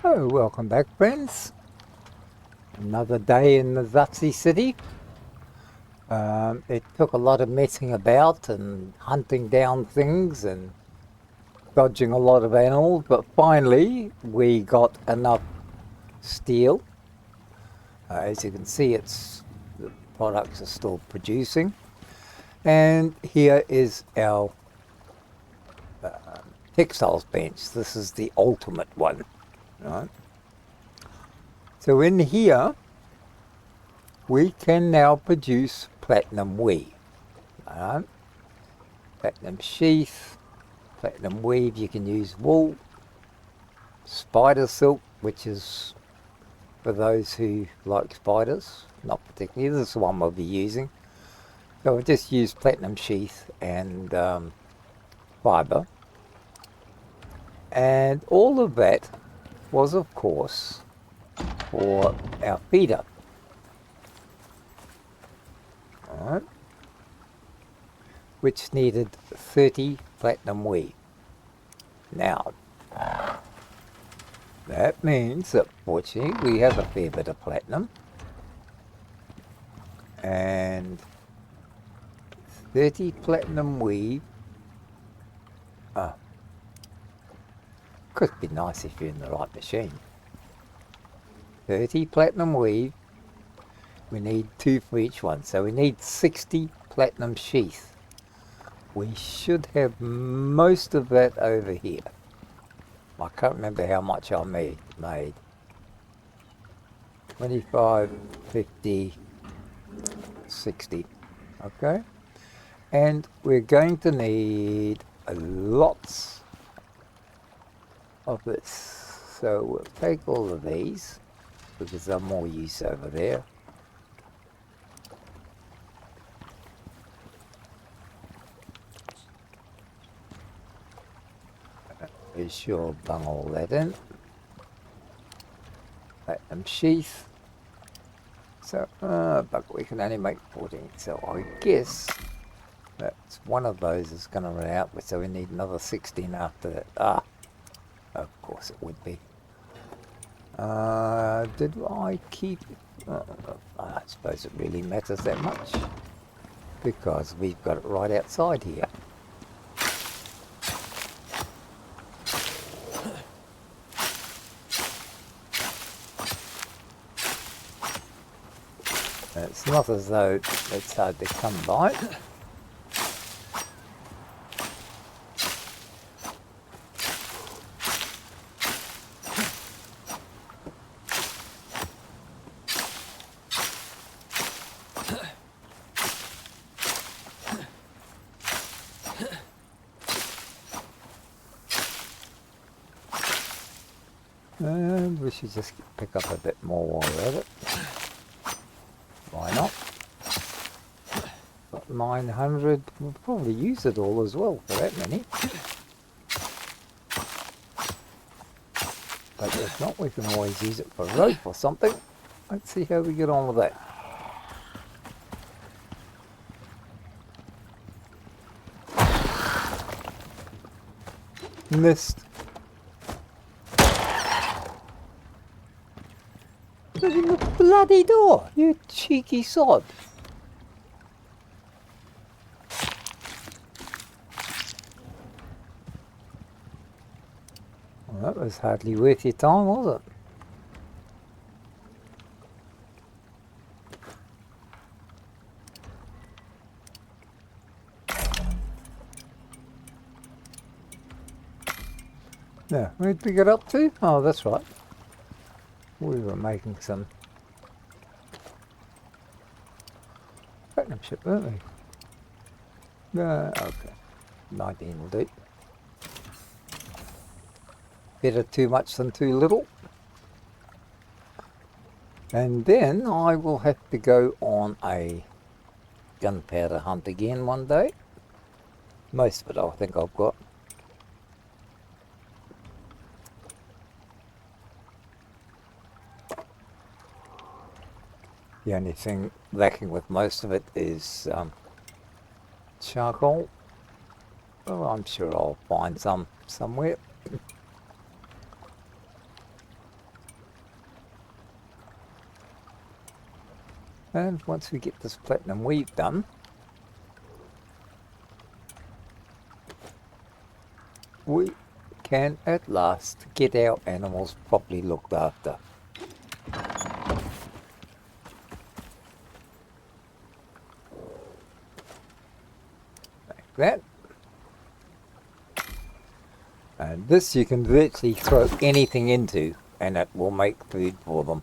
So, welcome back, friends. Another day in the Zazi city. It took a lot of messing about and hunting down things and dodging a lot of animals, but finally we got enough steel. As you can see, the products are still producing. And here is our textiles bench. This is the ultimate one, right? So in here, we can now produce platinum weave. Right? Platinum sheath, platinum weave, you can use wool, spider silk, which is for those who like spiders, not particularly. This is the one we'll be using. So we'll just use platinum sheath and fibre. And all of that was, of course, for our feeder. Alright. Which needed 30 platinum weave. Now, that means that fortunately we have a fair bit of platinum. And 30 platinum weave. Could be nice if you're in the right machine. 30 platinum weave. We need 2 for each one, so we need 60 platinum sheath. We should have most of that over here. I can't remember how much I made. 25, 50, 60. Okay? And we're going to need lots of this. So we'll take all of these, because there's more use over there. Be sure bung all that in. Platinum sheath. So, but we can only make 14. So I guess that's one of those is going to run out. So we need another 16 after that. Of course it would be. Did I keep... I suppose it really matters that much, because we've got it right outside here. It's not as though it's hard to come by. And we should just pick up a bit more while we're at it. Why not? Got 900, we'll probably use it all as well for that many. But if not, we can always use it for rope or something. Let's see how we get on with that. Missed. Look in the bloody door, you cheeky sod. Well, that was hardly worth your time, was it? Now, where'd we get up to? Oh, that's right. We were making some platinum ship, weren't we? Okay. 19 will do. Better too much than too little. And then I will have to go on a gunpowder hunt again one day. Most of it I think I've got. The only thing lacking with most of it is charcoal. Well, I'm sure I'll find some somewhere. And once we get this platinum weave done, we can at last get our animals properly looked after. Like that. And this you can virtually throw anything into and it will make food for them.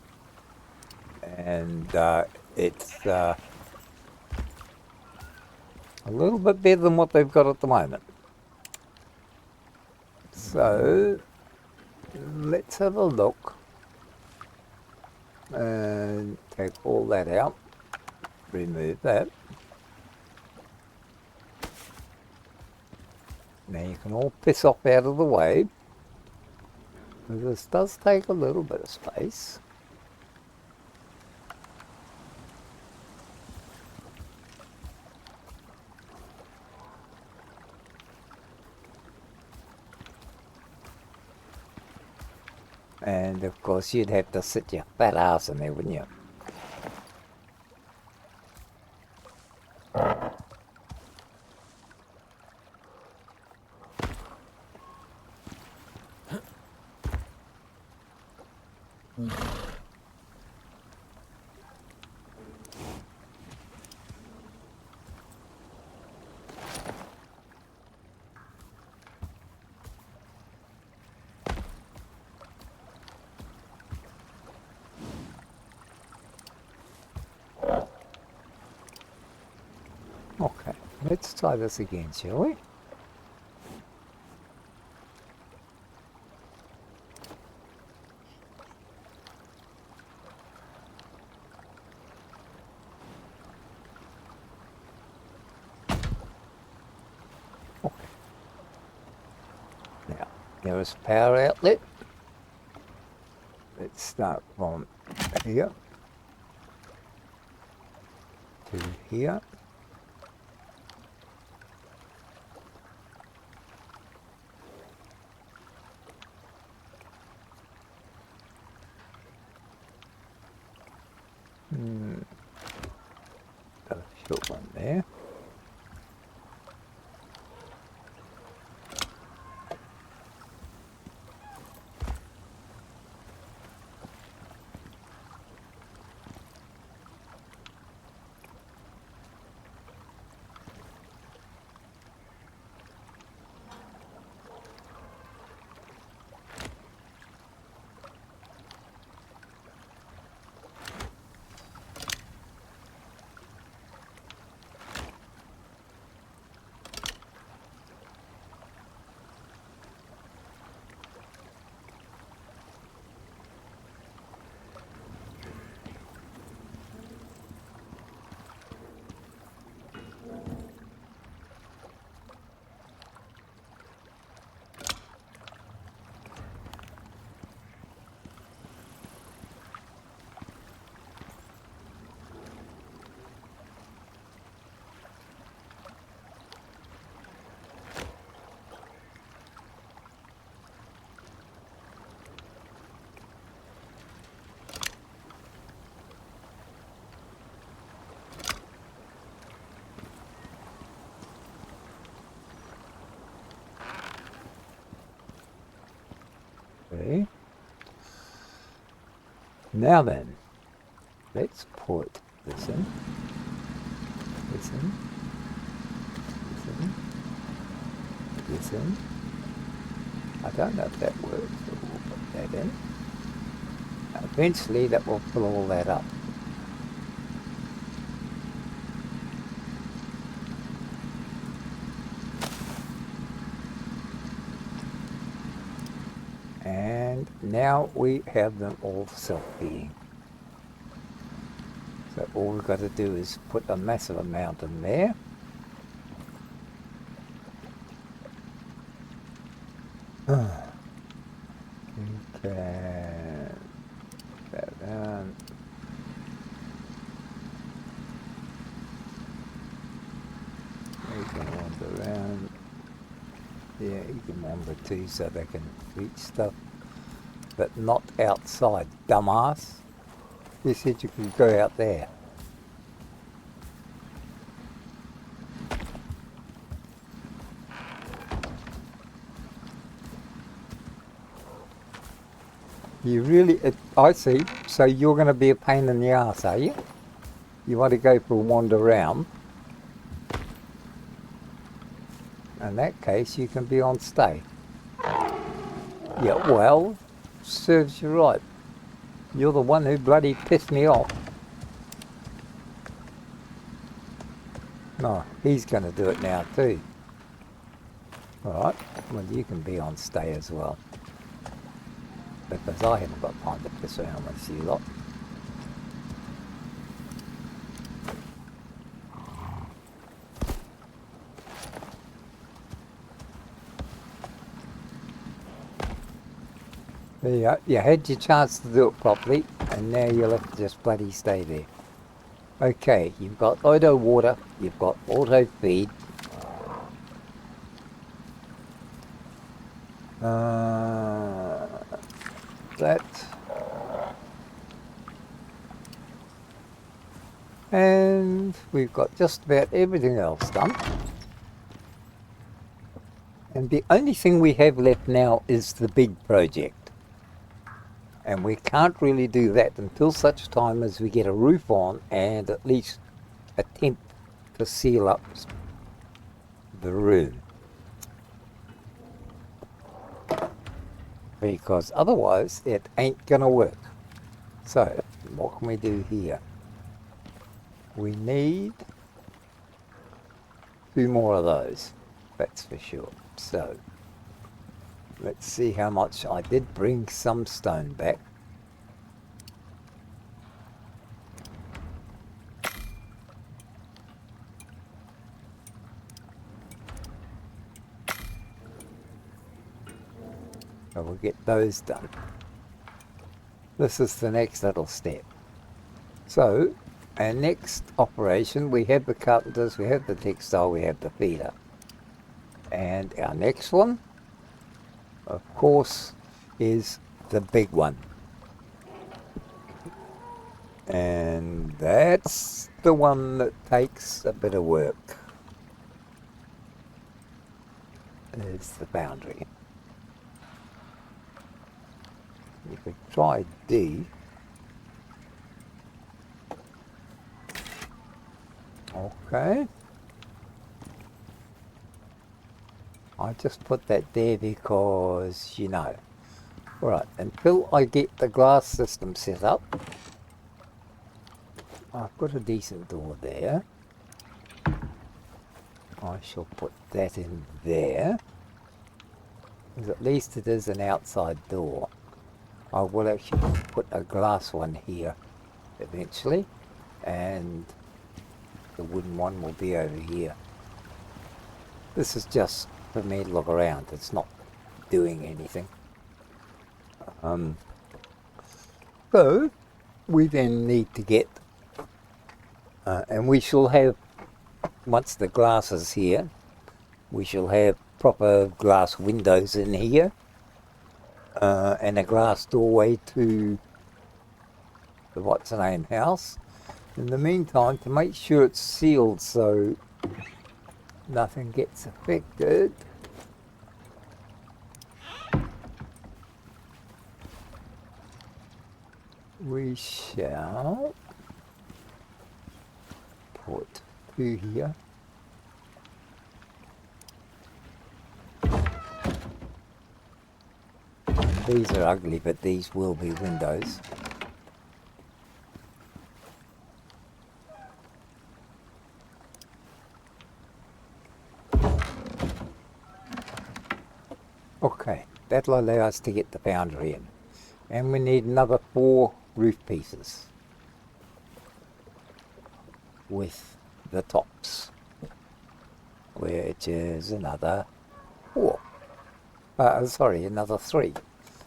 And it's a little bit better than what they've got at the moment. So let's have a look and take all that out, remove that. Now you can all piss off out of the way. This does take a little bit of space. And of course you'd have to sit your fat ass in there, wouldn't you? Okay, let's try this again, shall we? Okay. Now, there is a power outlet. Let's start from here to here. Got a short one there. Okay. Now then, let's put this in, this in, this in, this in. I don't know if that works, but we'll put that in. Eventually that will fill all that up. And now we have them all self-feeding. So all we've got to do is put a massive amount in there. Okay. That down. You can wander around. Yeah, you can wander too so they can eat stuff. But not outside, dumbass. You said you could go out there. You really, I see. So you're going to be a pain in the ass, are you? You want to go for a wander around. In that case, you can be on stay. Yeah, well, serves you right. You're the one who bloody pissed me off. No, he's going to do it now too. Alright, well you can be on stay as well. Because I haven't got time to piss around with you lot. There you go. You had your chance to do it properly, and now you'll have to just bloody stay there. Okay, you've got auto water, you've got auto feed. That. And we've got just about everything else done. And the only thing we have left now is the big project. And we can't really do that until such time as we get a roof on and at least attempt to seal up the room. Because otherwise it ain't gonna work. So, what can we do here? We need 2 more of those, that's for sure. So, let's see how much. I did bring some stone back. So we'll get those done. This is the next little step. So, our next operation, we have the carpenters, we have the textile, we have the feeder. And our next one, of course, is the big one. And that's the one that takes a bit of work. It's the boundary. You could try D. Okay. I just put that there because, you know. Right, until I get the glass system set up, I've got a decent door there. I shall put that in there, because at least it is an outside door. I will actually put a glass one here eventually, and the wooden one will be over here. This is just for me to look around, it's not doing anything. So we then need to get, and we shall have, once the glass is here, we shall have proper glass windows in here, and a glass doorway to the what's-her-name house. In the meantime, to make sure it's sealed so nothing gets affected, we shall put 2 here. These are ugly, but these will be windows. Okay, that'll allow us to get the boundary in. And we need another 4 roof pieces with the tops, which is another 4. Sorry, another 3.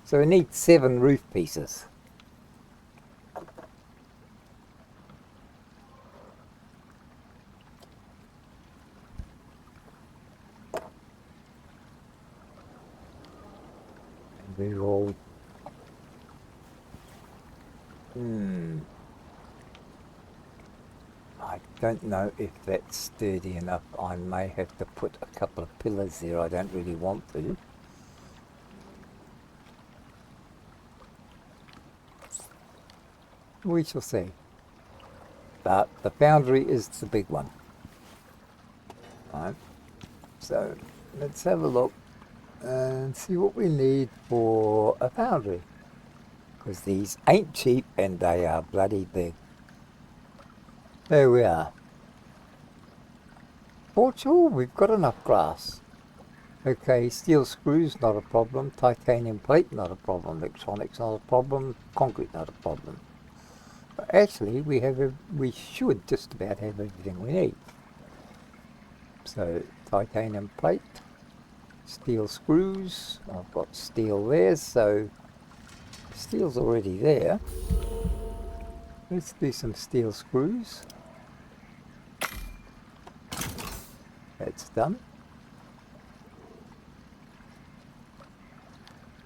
So we need 7 roof pieces. And we're all... I don't know if that's sturdy enough. I may have to put a couple of pillars there. I don't really want to. We shall see. But the foundry is the big one. Right. So let's have a look and see what we need for a foundry. Because these ain't cheap and they are bloody big. There we are. Fortunately, we've got enough glass. Okay, steel screws, not a problem. Titanium plate, not a problem. Electronics, not a problem. Concrete, not a problem. But actually, we should just about have everything we need. So, titanium plate, steel screws. I've got steel there, so steel's already there. Let's do some steel screws. That's done.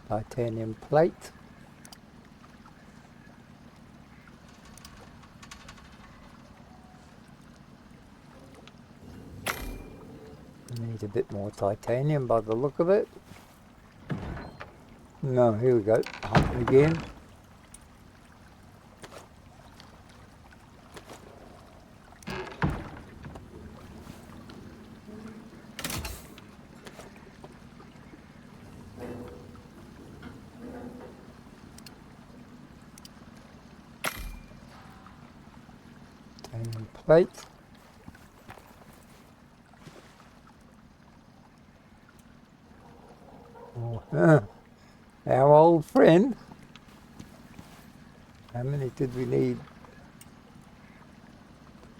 Titanium plate. Need a bit more titanium by the look of it. No, here we go. Hunting again. Titanium plate. Our old friend. How many did we need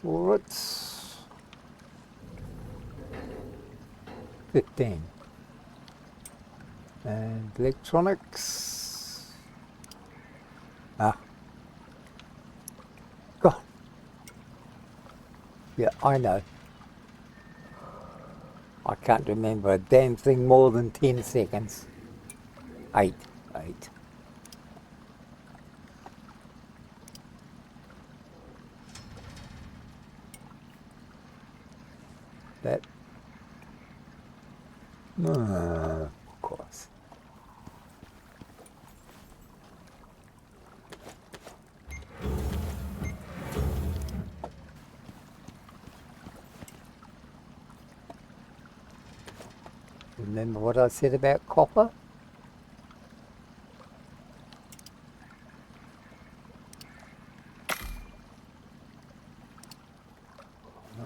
for it? 15. And electronics. God. Yeah, I know. I can't remember a damn thing more than 10 seconds. 8. That. Of course. Remember what I said about copper?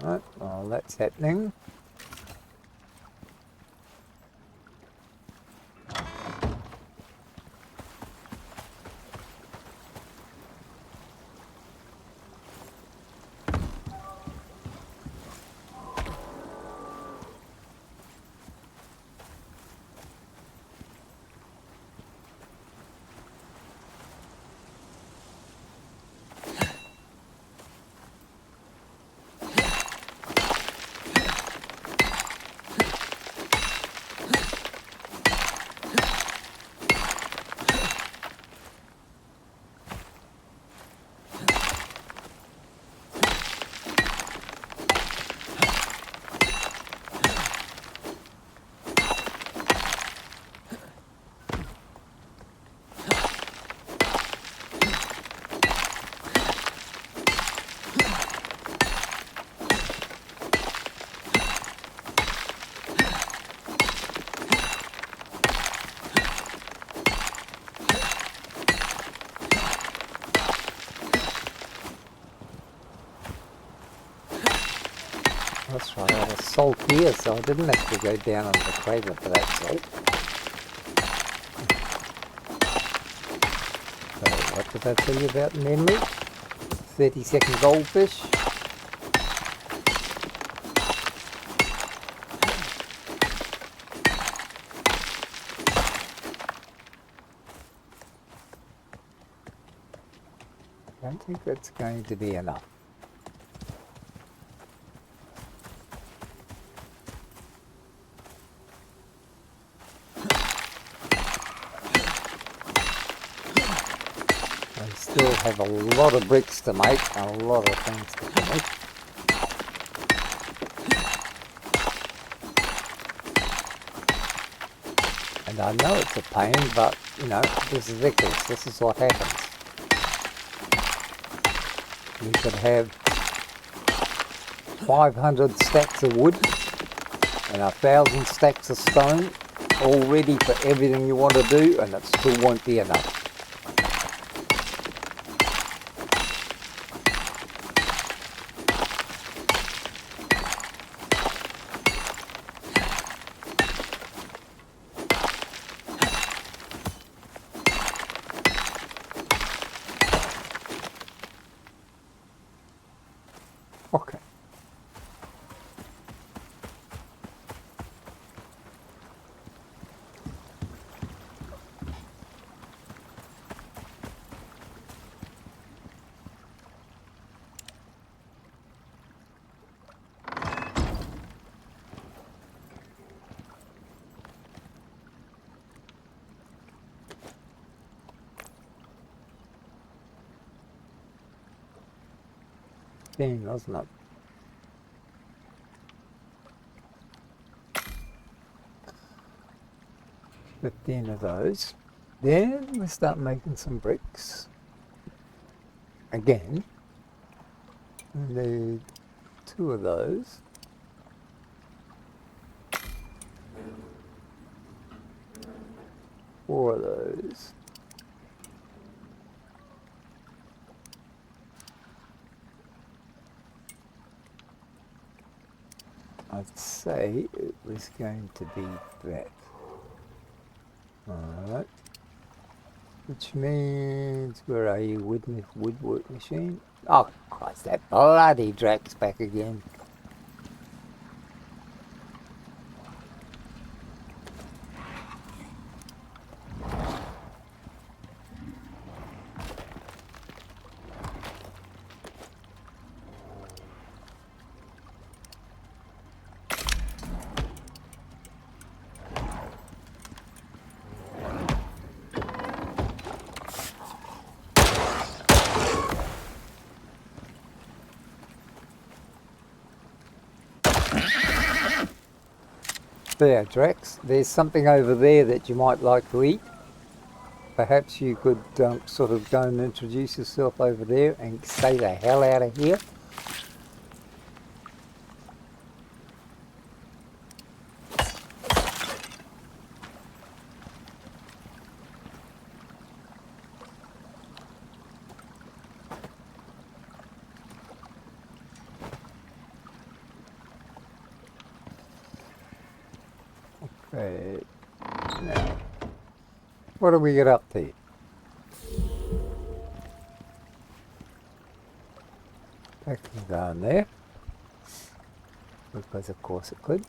Alright, well that's happening. That's right, I had a salt here, so I didn't have to go down on the crater for that salt. So what did I tell you about memory? 30-second goldfish. I don't think that's going to be enough. Still have a lot of bricks to make and a lot of things to finish. And I know it's a pain, but you know, this is Icarus, this is what happens. we could have 500 stacks of wood and 1,000 stacks of stone all ready for everything you want to do, and it still won't be enough. Okay. Wasn't it? 15 of those. Then we start making some bricks. Again, we need 2 of those. 4 of those. I'd say it was going to be that. Alright. Which means, where are you, woodwork machine? Oh Christ, that bloody Drax back again. There, Drax, there's something over there that you might like to eat. Perhaps you could sort of go and introduce yourself over there and stay the hell out of here. Okay. Now, what do we get up to? That can go in there, because of course it could.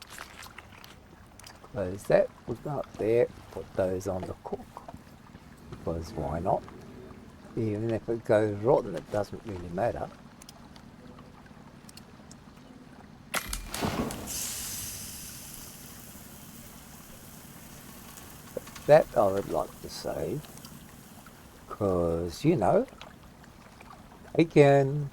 Close that, we'll go up there, put those on the cook, because why not? Even if it goes rotten, it doesn't really matter. But that I would like to save, because, you know, again,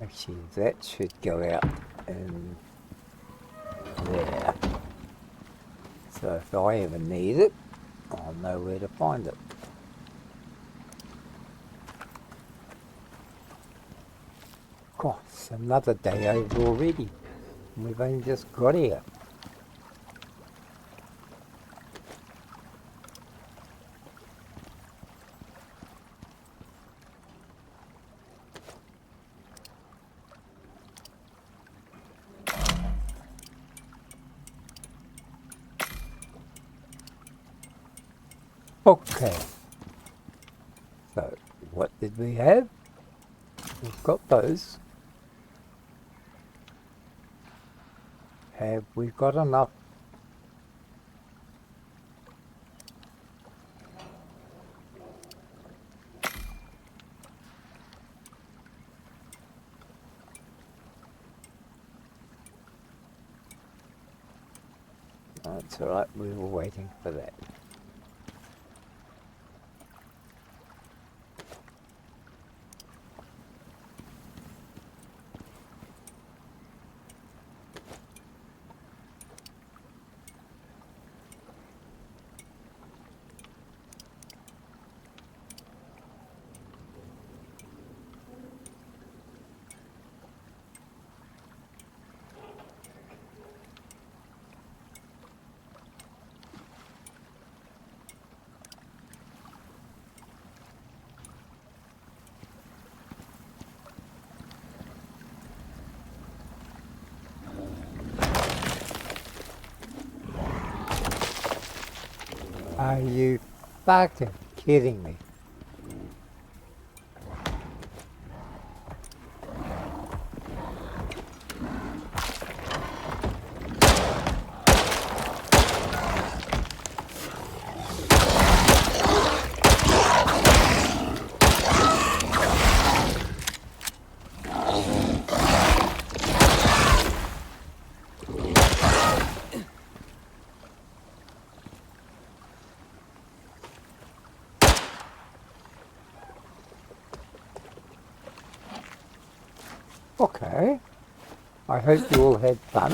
actually that should go out in there. So if I ever need it, I'll know where to find it. Gosh, it's another day over already. We've only just got here. Okay, so what did we have? We've got those. Have we got enough? That's alright, we were waiting for that. Are you fucking kidding me? Okay, I hope you all had fun.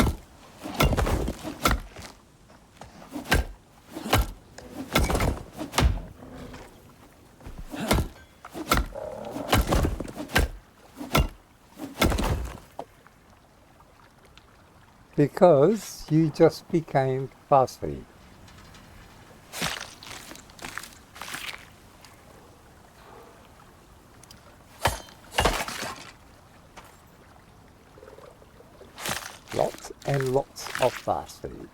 Because you just became fast food. Lots and lots of fast food.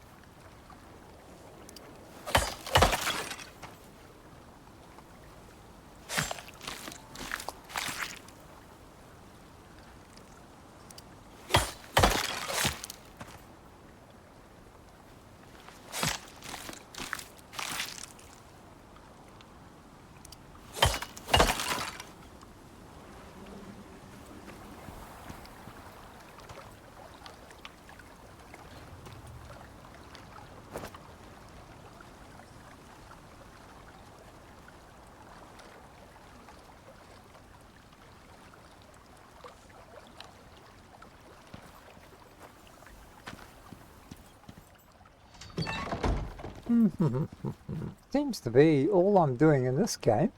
Seems to be all I'm doing in this game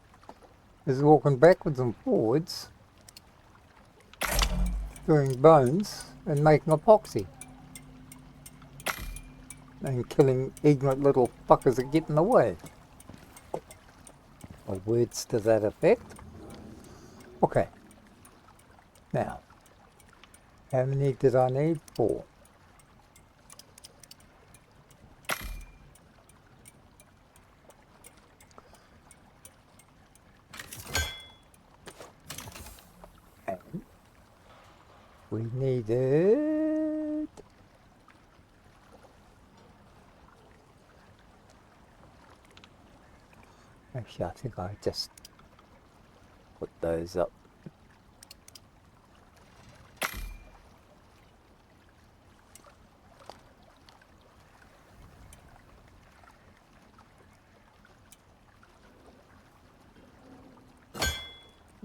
is walking backwards and forwards, doing bones and making epoxy. And killing ignorant little fuckers that get in the way. Or words to that effect. Okay. Now, how many did I need? 4. And we needed... Actually, I think I just put those up.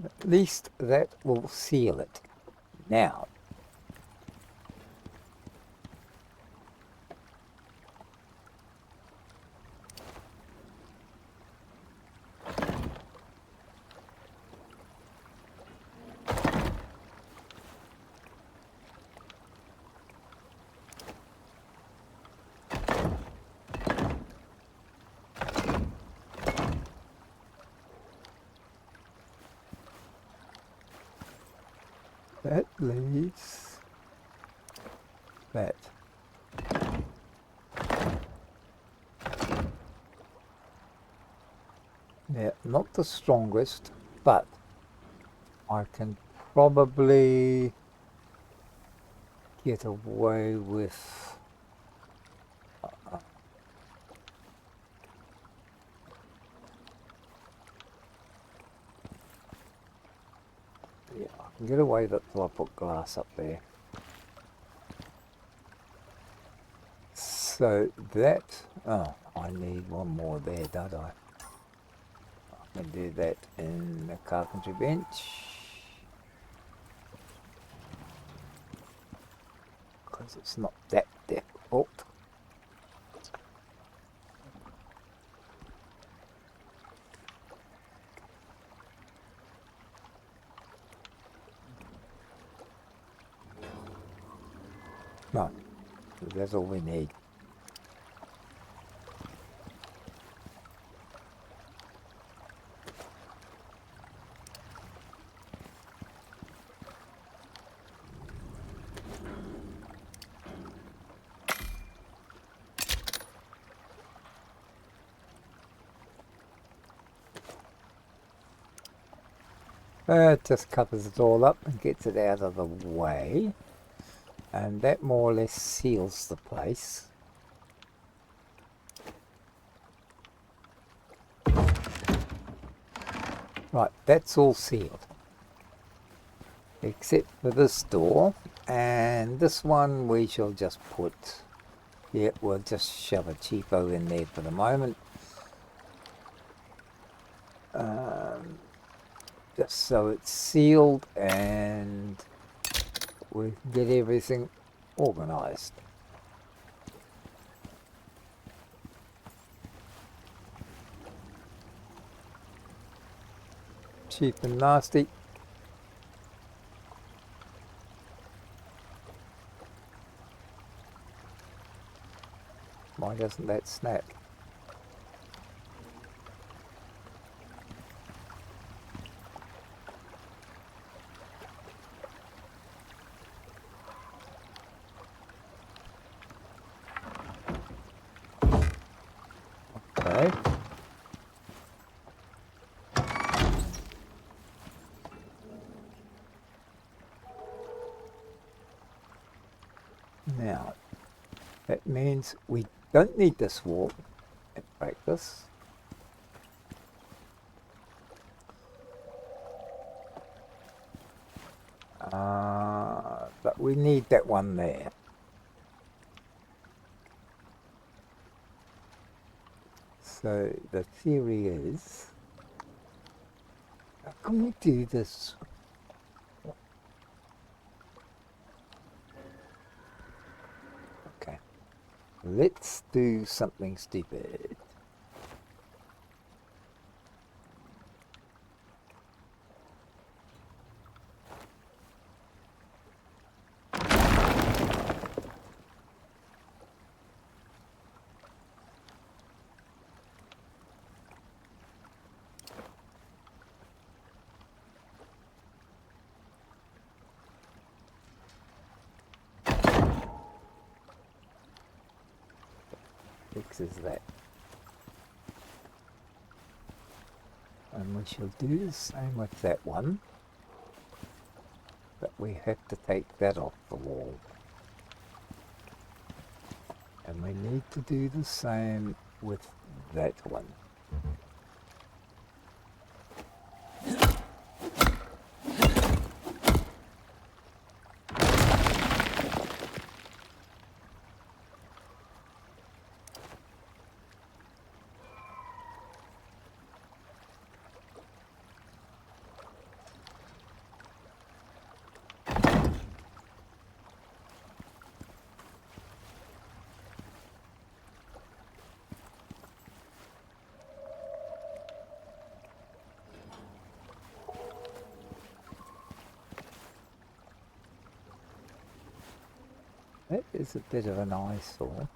At least that will seal it. Now, that leaves that. Yeah, not the strongest, but I can probably get away with yeah, I can get away with it till I put glass up there. So that, oh, I need one more there, don't I? I can do that in the carpentry bench. Because it's not that difficult. No, that's all we need. It just covers it all up and gets it out of the way, and that more or less seals the place. Right, that's all sealed except for this door, and this one we shall just put, yeah, we'll just shove a cheapo in there for the moment, just so it's sealed and we can get everything organised. Cheap and nasty. Why doesn't that snap? Okay. Now, that means we don't need this wall in practice. But we need that one there. So the theory is, how can we do this? Okay, let's do something stupid. Fixes that. And we shall do the same with that one, but we have to take that off the wall. And we need to do the same with that one. That is a bit of an eyesore.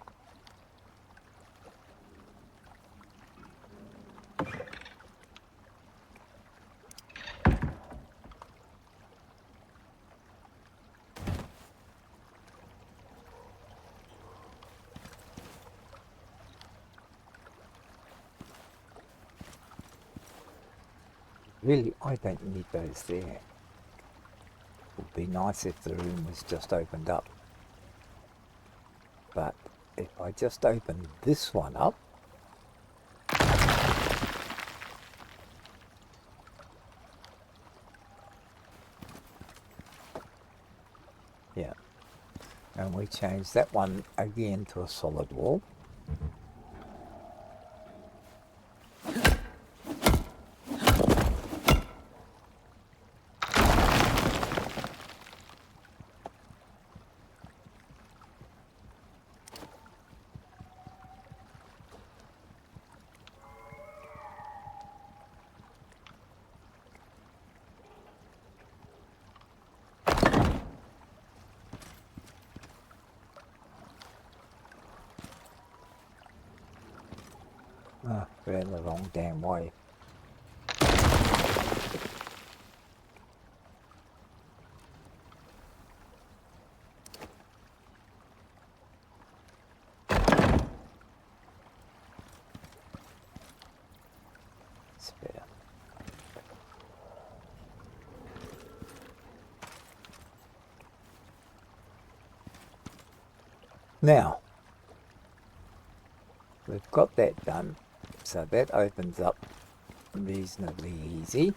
Really, I don't need those there. It would be nice if the room was just opened up. But if I just open this one up, yeah, And we change that one again to a solid wall. Ah, we're in the wrong damn way. It's better. Now, we've got that done, so that opens up reasonably easy.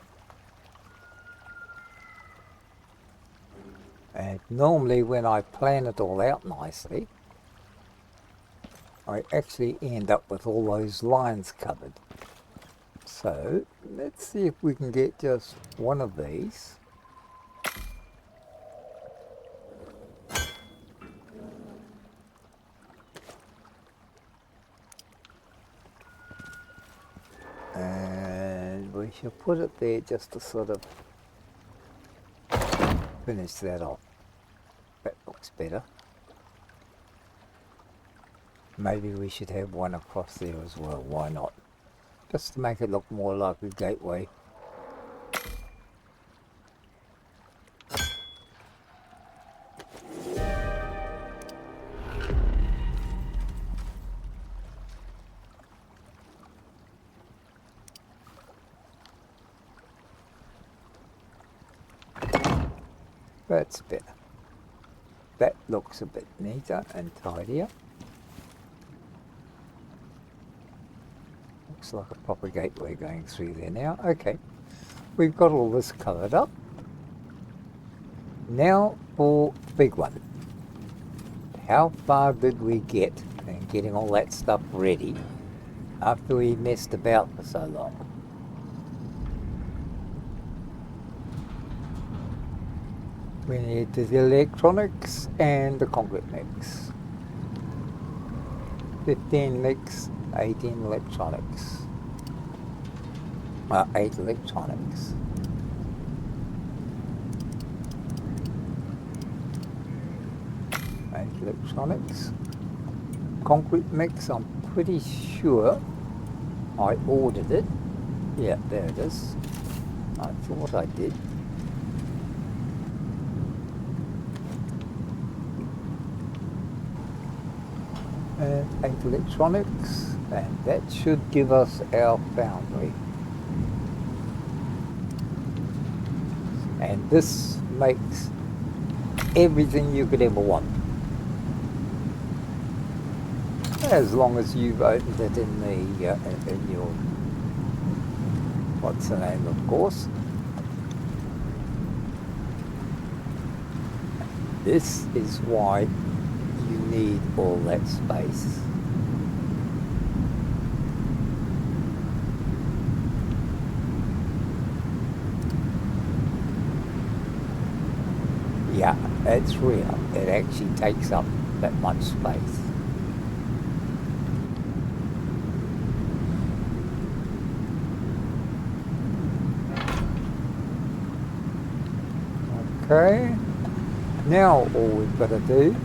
And normally when I plan it all out nicely, I actually end up with all those lines covered. So let's see if we can get just one of these. And we shall put it there just to sort of finish that off. That looks better. Maybe we should have one across there as well, why not? Just to make it look more like a gateway. That's better. That looks a bit neater and tidier. Looks like a proper gateway going through there now. Okay, we've got all this covered up. Now for the big one. How far did we get in getting all that stuff ready after we messed about for so long? We need the electronics and the concrete mix. 15 mix, 18 electronics. 8 electronics. Electronics. Concrete mix, I'm pretty sure I ordered it. Yeah, there it is. I thought I did. And 8 electronics, and that should give us our foundry. And this makes everything you could ever want. As long as you've opened it in the in your, what's the name, of course. This is why you need all that space. Yeah, it's real. It actually takes up that much space. Okay, now all we've got to do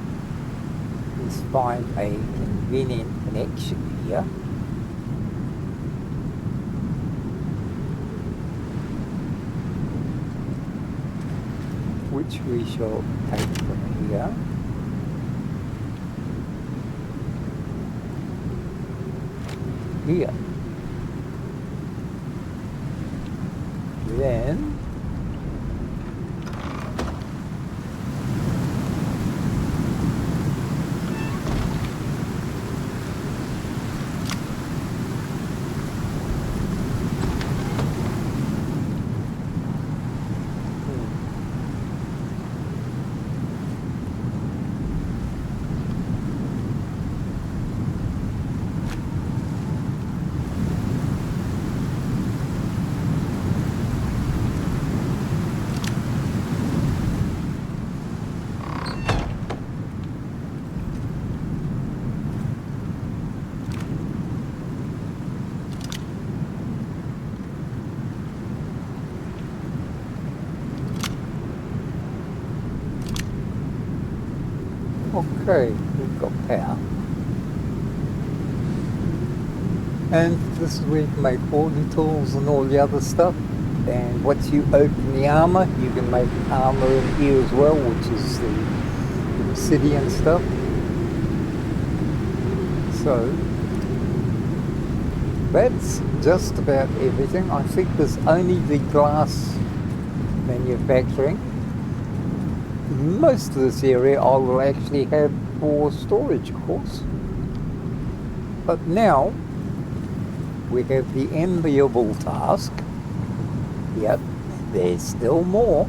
is find a convenient connection here. Which we shall take from here. Here. Then Okay, we've got power. And this is where you can make hoarding tools and all the other stuff. And once you open the armour, you can make armour in here as well, which is the obsidian stuff. So that's just about everything. I think there's only the glass manufacturing. Most of this area I will actually have for storage, of course. But now we have the enviable task. Yep, there's still more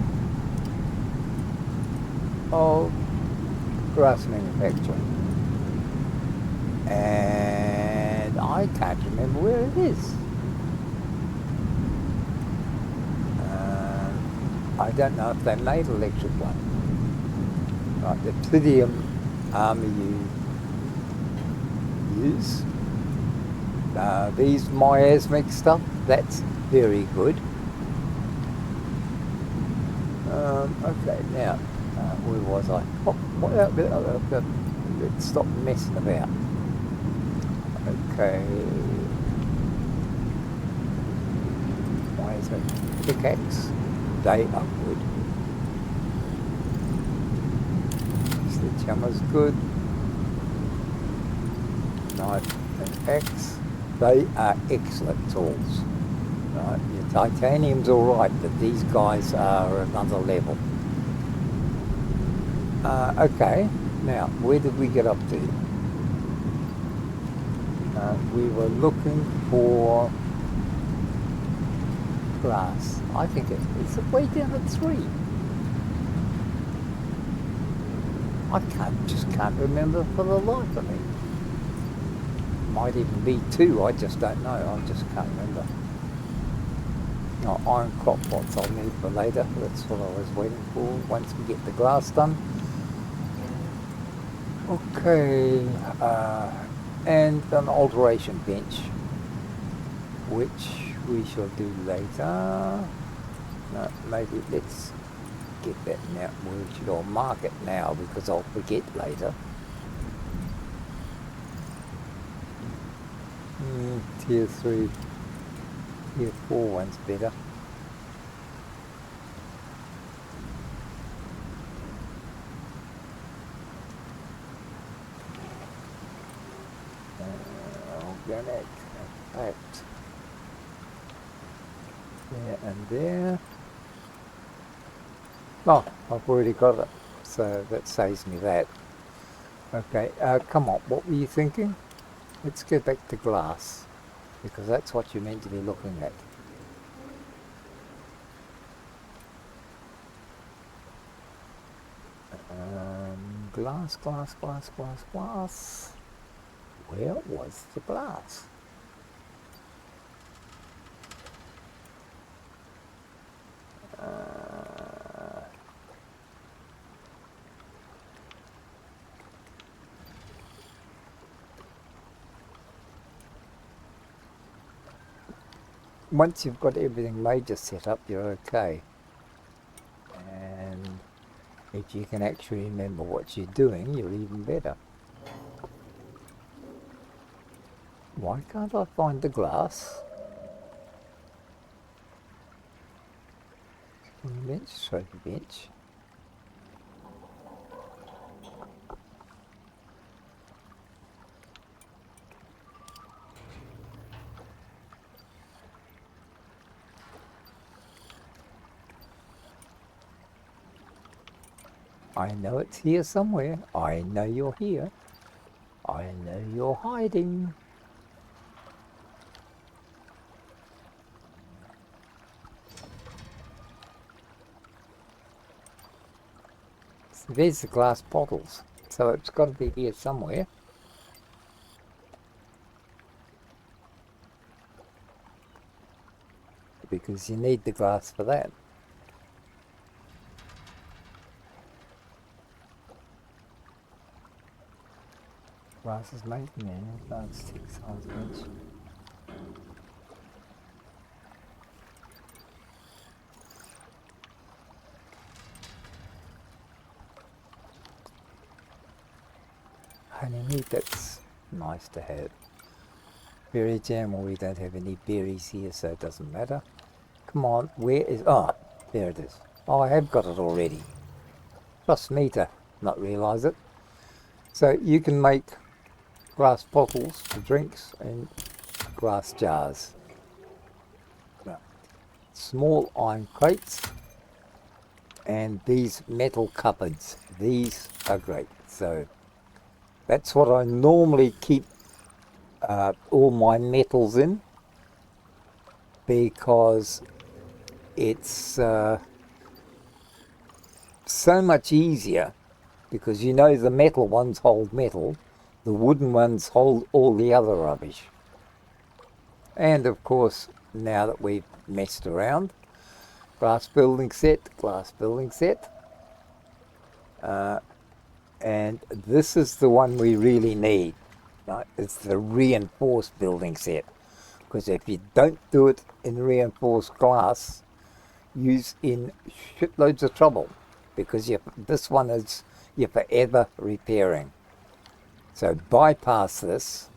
of glass manufacturing. And I can't remember where it is. I don't know if they made electric one. Right, the tritium armor you use. These miasmic stuff, that's very good. Okay, now, where was I? Let's stop messing about. Okay. Miasmic pickaxe, they are good. Sledgehammer's good. Knife and axe, they are excellent tools. Right, your titanium's alright, but these guys are another level. Okay, now where did we get up to? We were looking for glass. I think it's way down at 3. I just can't remember for the life of me. Might even be 2, I just don't know, I just can't remember. No, iron crop pots I'll need for later, that's what I was waiting for once we get the glass done. Okay, and an alteration bench, which we shall do later. No, maybe let's get that now, or mark it now because I'll forget later. Tier 3, tier 4 one's better. Organic, impact. There and there. Oh, I've already got it, so that saves me that. Okay, come on, what were you thinking? Let's go back to glass, because that's what you're meant to be looking at. Glass, glass, glass, glass, glass. Where was the glass? Once you've got everything major set up, you're okay. And if you can actually remember what you're doing, you're even better. Why can't I find the glass? Bench, trophy bench. I know it's here somewhere. I know you're here. I know you're hiding. So there's the glass bottles. So it's got to be here somewhere. Because you need the glass for that. Glass is making an advanced textiles bench. honey meat, that's nice to have. Berry jam, well, we don't have any berries here, so it doesn't matter. Come on, where is... Oh, there it is. Oh, I have got it already. Trust me to not realise it. So you can make glass bottles for drinks and glass jars. Now, small iron crates and these metal cupboards. These are great. So that's what I normally keep all my metals in, because it's so much easier, because you know the metal ones hold metal, the wooden ones hold all the other rubbish. And of course, now that we've messed around, glass building set, and this is the one we really need, right? It's the reinforced building set, because if you don't do it in reinforced glass, you're in shitloads of trouble, because this one is you're forever repairing. So bypass this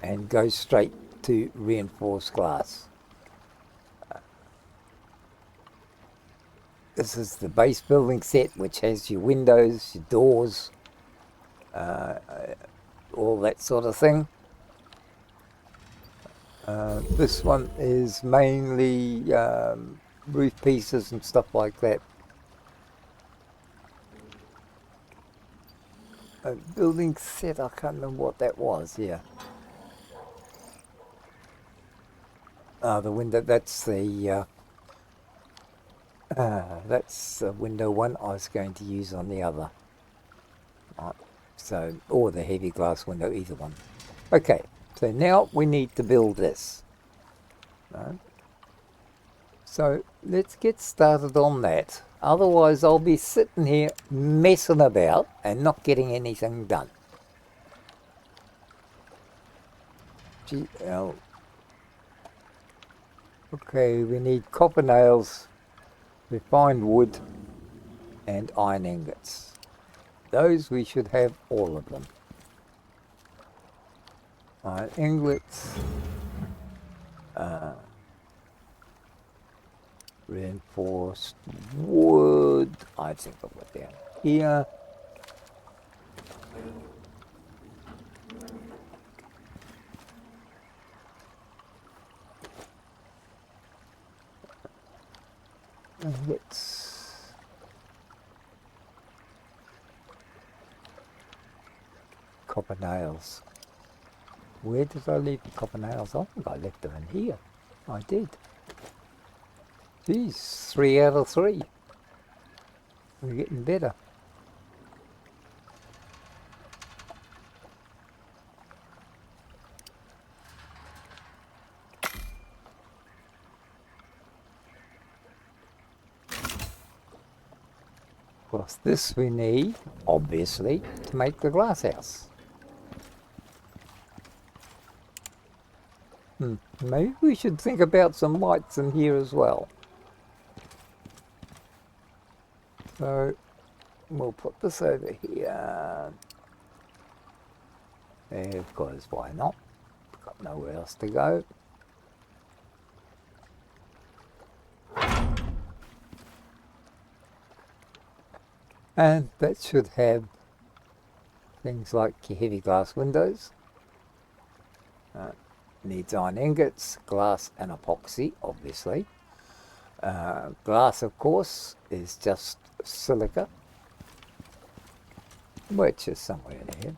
and go straight to reinforced glass. This is the base building set, which has your windows, your doors, all that sort of thing. This one is mainly roof pieces and stuff like that. Building set, I can't remember what that was, yeah. The window, that's the window one I was going to use on the other. Right. So, or the heavy glass window, either one. Okay, so now we need to build this. Right. So let's get started on that. Otherwise I'll be sitting here messing about and not getting anything done. GL. Okay, we need copper nails, refined wood, and iron ingots. Those we should have all of them. Iron ingots, reinforced wood, I think I'll put down here. Let's copper nails. Where did I leave the copper nails? I think I left them in here. I did. Geez, 3 out of 3. We're getting better. Of course, this we need, obviously, to make the glass house. Maybe we should think about some lights in here as well. So we'll put this over here. There, because why not? Got nowhere else to go. And that should have things like your heavy glass windows. Needs iron ingots, glass and epoxy, obviously. Glass, of course, is just silica, which is somewhere in here.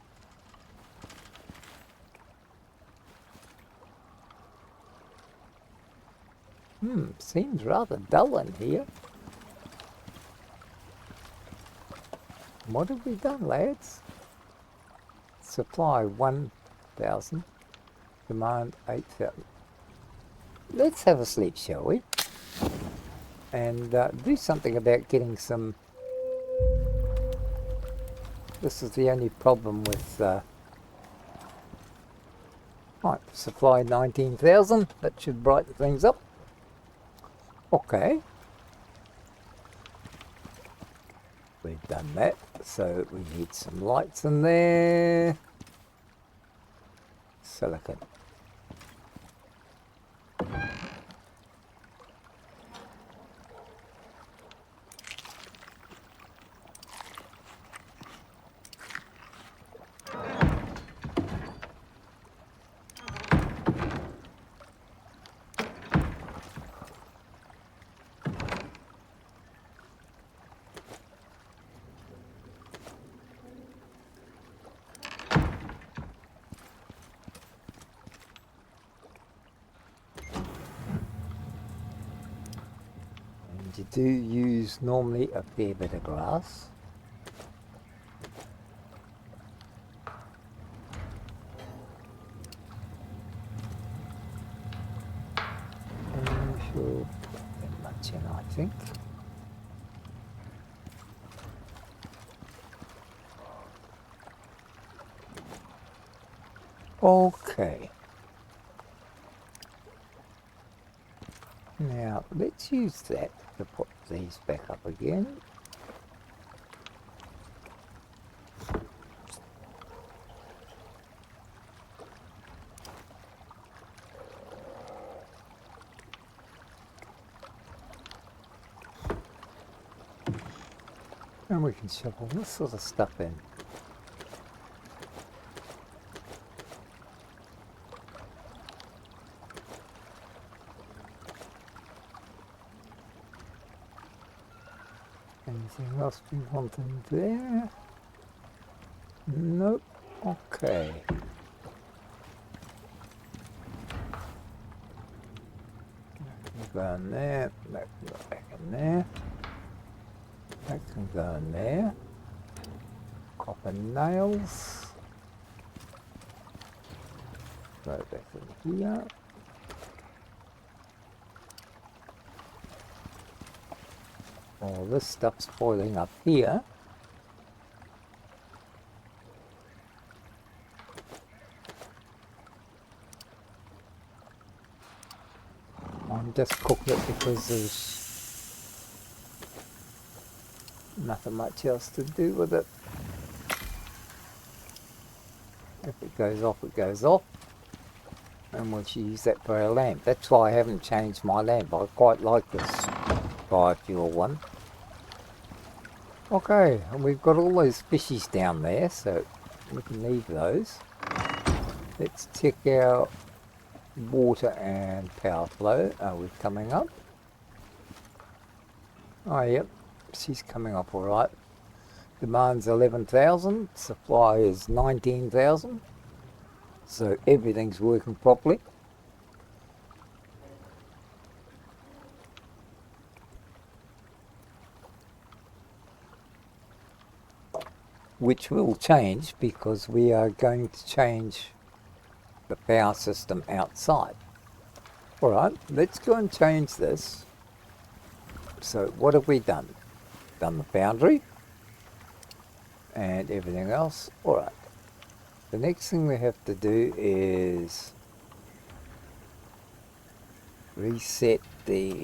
Seems rather dull in here. What have we done, lads? Supply 1,000, demand 8,000. Let's have a sleep, shall we? And do something about getting some... This is the only problem with... Right, supply 19,000. That should brighten things up. Okay. We've done that, so we need some lights in there. Silicon. You do use normally a fair bit of glass. Sure, that much in, I think. Okay. Now let's use that to put these back up again. And we can shovel this sort of stuff in. Anything else we want in there? Nope. Okay. That can go in there. That can go back in there. That can go in there. Copper nails. Go back in here. All this stuff's boiling up here. I'm just cooking it because there's nothing much else to do with it. If it goes off, it goes off. And we'll use that for our lamp. That's why I haven't changed my lamp. I quite like this biofuel one. Okay, and we've got all those fishies down there, so we can leave those. Let's check our water and power flow. Are we coming up? Oh, yep, she's coming up all right. Demand's 11,000, supply is 19,000, so everything's working properly. Which will change because we are going to change the power system outside. Alright, let's go and change this. So what have we done? Done the foundry and everything else. Alright, the next thing we have to do is reset the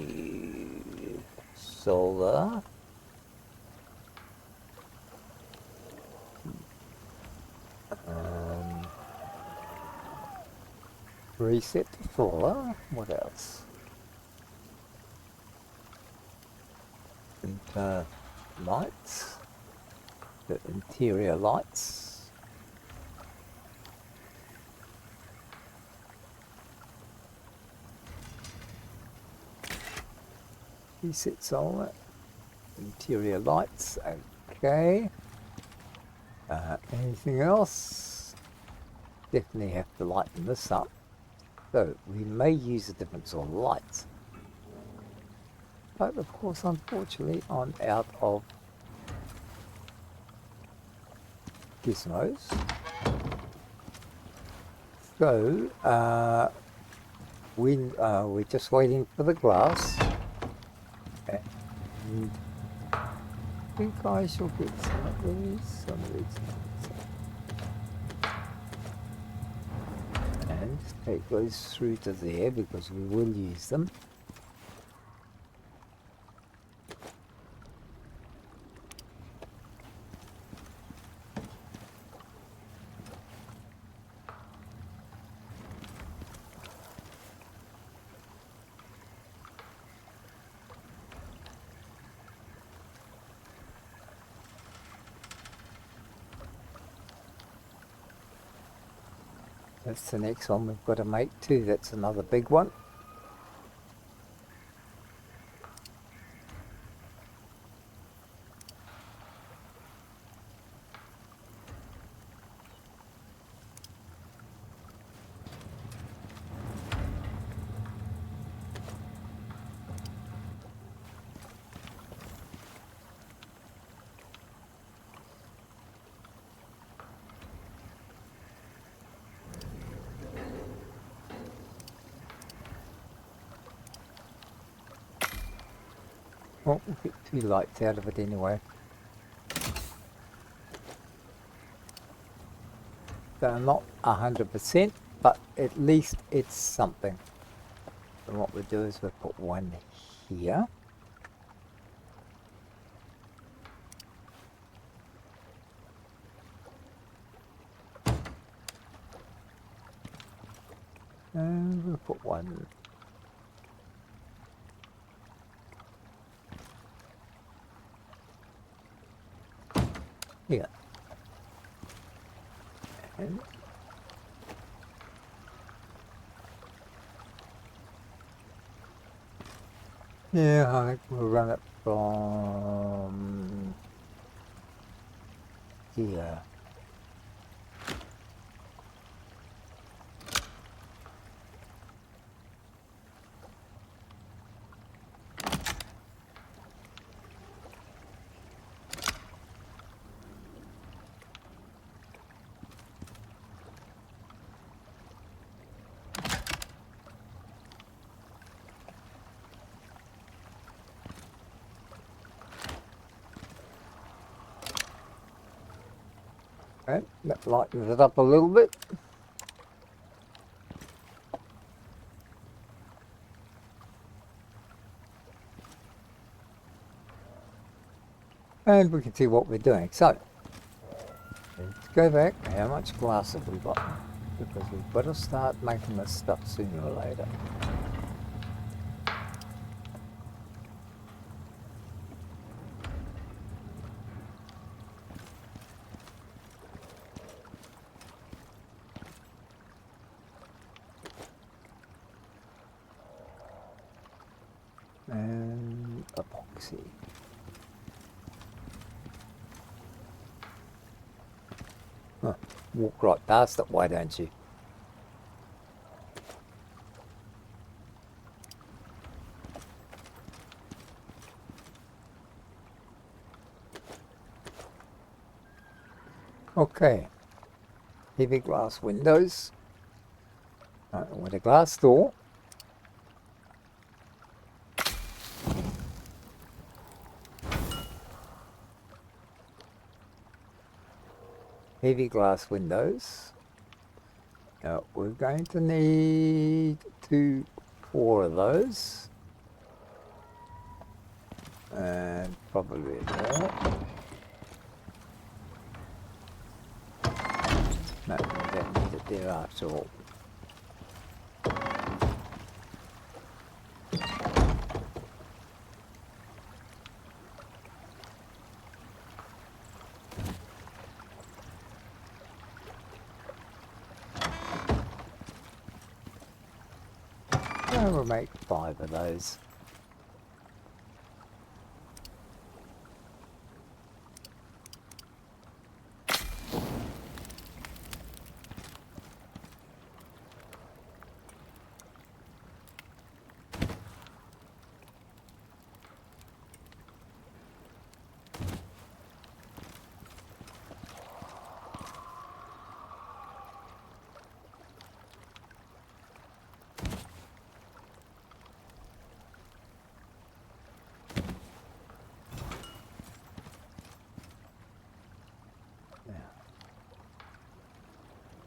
solar. Reset the solar. What else? Lights. The interior lights. Reset solar. Interior lights. Okay. Anything else? Definitely have to lighten this up. So we may use a different sort of lights. But of course, unfortunately, I'm out of gizmos. So we're just waiting for the glass. And I think I shall get some of these. And take those through to there because we will use them. That's the next one we've got to make too. That's another big one. Well, we'll get 2 lights out of it anyway. They're not 100%, but at least it's something. And what we do is we put one here. And we'll put one here. And yeah, I think we'll run it from here. Okay, that lightens it up a little bit. And we can see what we're doing. So, let's go back. How much glass have we got? Because we've got to start making this stuff sooner or later. And epoxy. Huh. Walk right past it, why don't you? Okay. Heavy glass windows. With a glass door. Heavy glass windows. Now we're going to need 4 of those. And probably more. No, we don't need it there after all. We'll make 5 of those.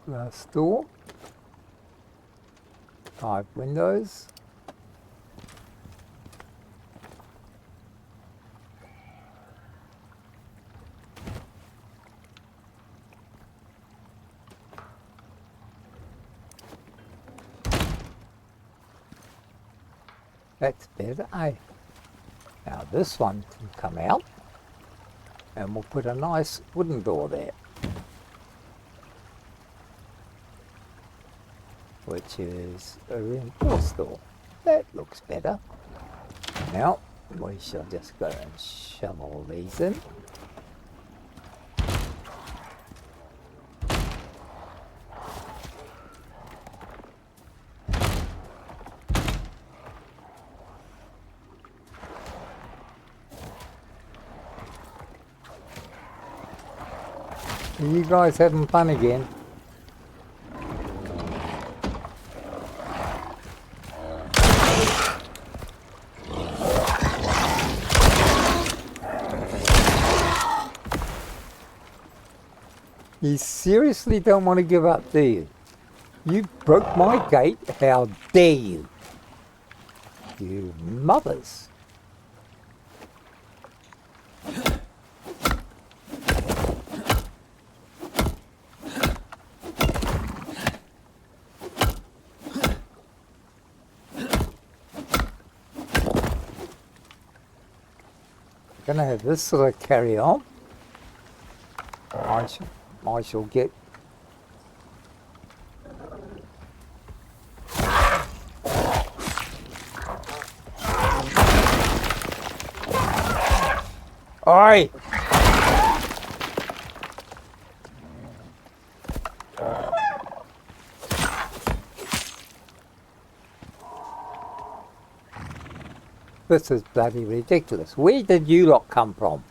Glass door, 5 windows, that's better, eh? Now this one can come out and we'll put a nice wooden door there. which is a reinforced door. That looks better. Now we shall just go and shovel these in. Are you guys having fun again? You seriously don't want to give up, do you? You broke my gate, how dare you? You mothers. Gonna have this sort of carry on. I shall get Oi! This is bloody ridiculous. Where did you lot come from?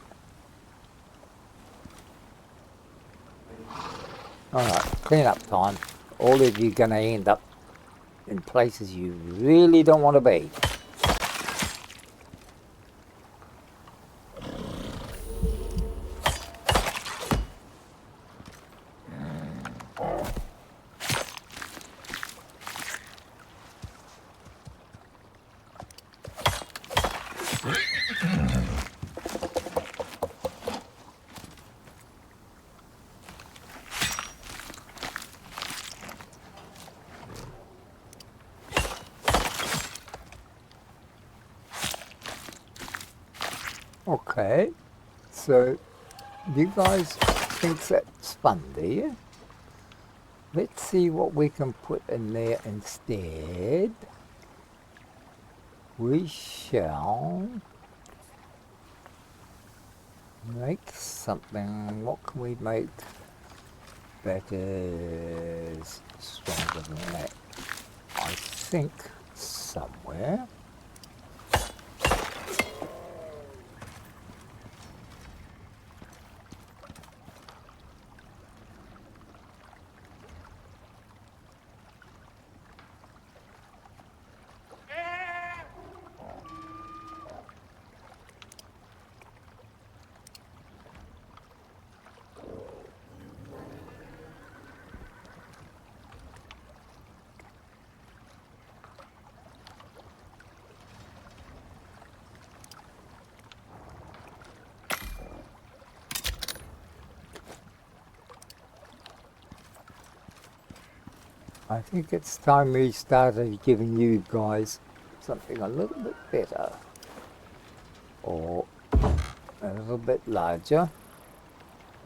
Alright, clean up time. All of you gonna end up in places you really don't want to be. Okay, so you guys think that's fun, do you? Let's see what we can put in there instead. We shall make something. What can we make that is stronger than that? I think somewhere. I think it's time we started giving you guys something a little bit better, or a little bit larger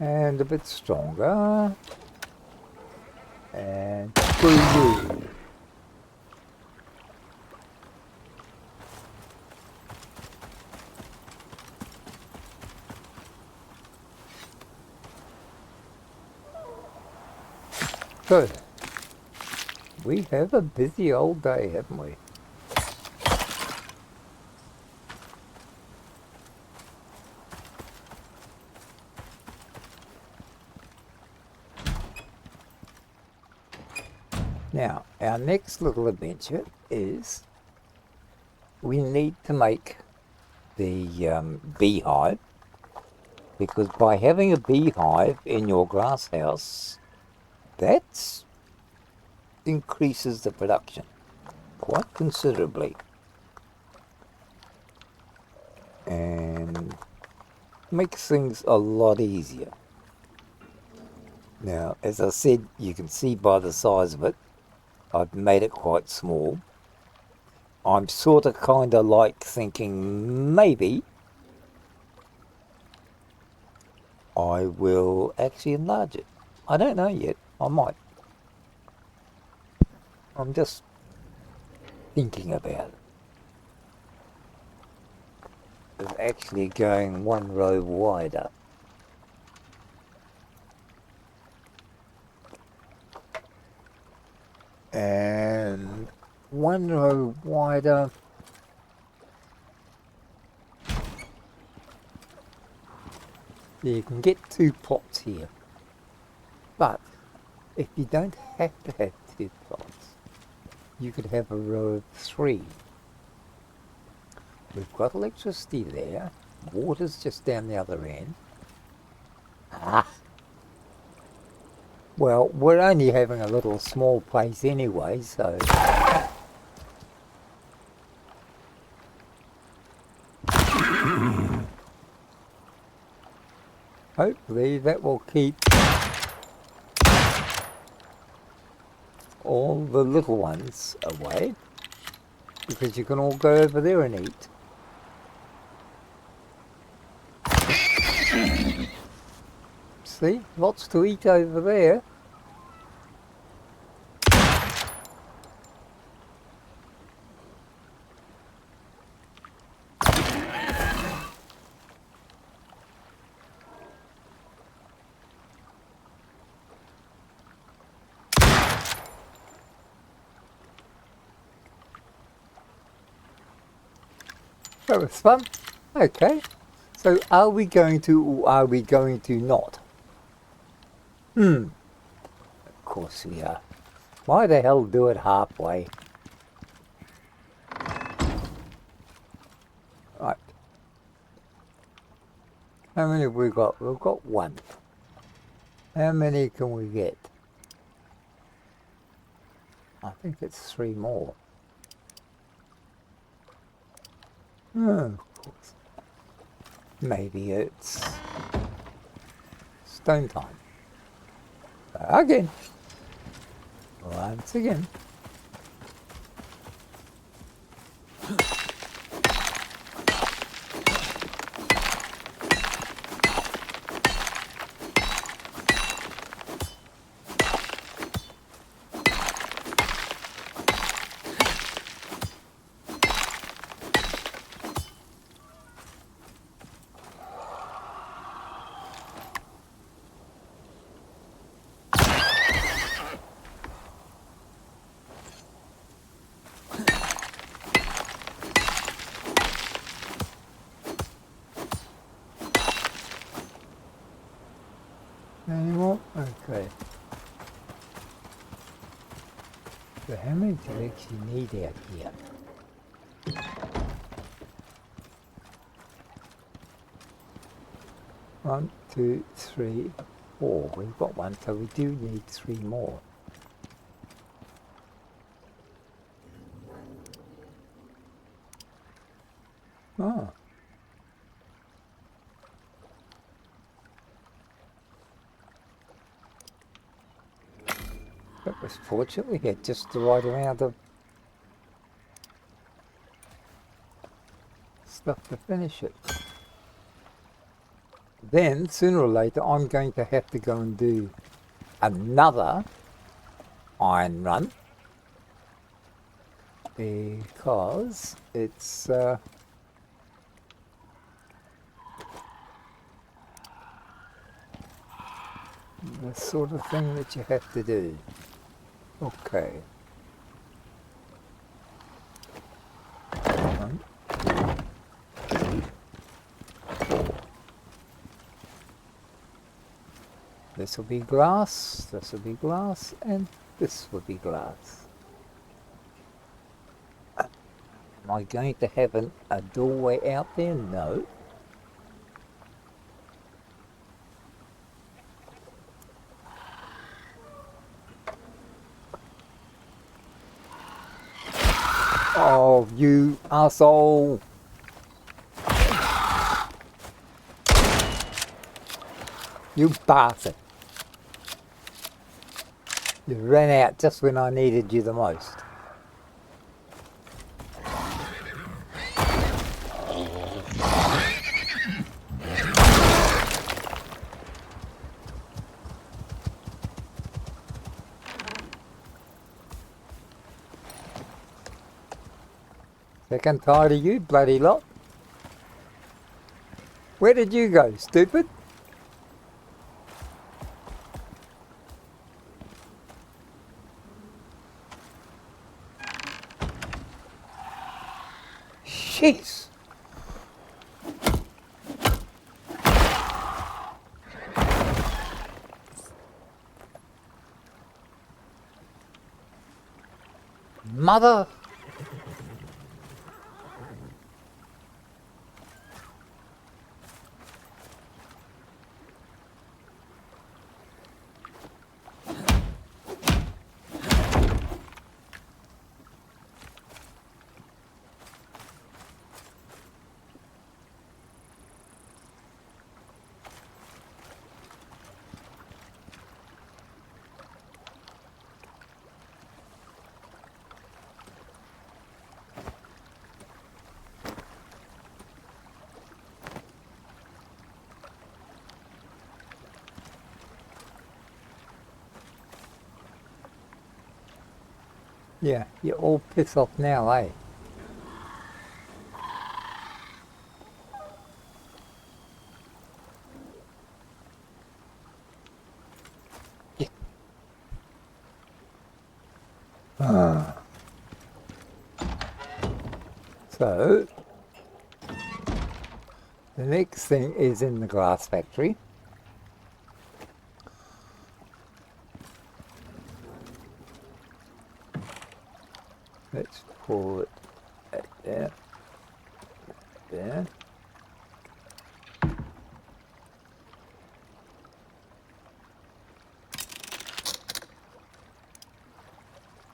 and a bit stronger, and for you. Good. We have a busy old day, haven't we? Now, our next little adventure is we need to make the beehive, because by having a beehive in your glass house, that increases the production quite considerably and makes things a lot easier. Now, as I said, you can see by the size of it, I've made it quite small. I'm sort of kind of like thinking maybe I will actually enlarge it. I don't know yet. I might. I'm just thinking about it. It's actually going one row wider. And one row wider. You can get 2 plots here. But if you don't have to have 2 plots, you could have a row of 3. We've got electricity there. Water's just down the other end. Ah! Well, we're only having a little small place anyway, so... Hopefully that will keep all the little ones away, because you can all go over there and eat. See, lots to eat over there. That was fun. Okay. So are we going to or are we going to not? Of course we are. Why the hell do it halfway? Right. How many have we got? We've got 1. How many can we get? I think it's 3 more. Of course. Maybe it's stone time. Again. Once again. Any more? Okay. So how many do we actually need out here? One, 2, 3, 4. We've got 1, so we do need 3 more. Oh. That was fortunate. We had just the right amount of stuff to finish it. Then, sooner or later, I'm going to have to go and do another iron run, because it's the sort of thing that you have to do. Okay. 1, 2, 3, 4. This will be glass, this will be glass, and this will be glass. Am I going to have a doorway out there? No. Oh, you asshole! You bastard! You ran out just when I needed you the most. Sick and tired of you, bloody lot. Where did you go, stupid? Jeez. Mother. Yeah, you're all pissed off now, eh? Yeah. So, the next thing is in the glass factory. Let's pull it back there. There.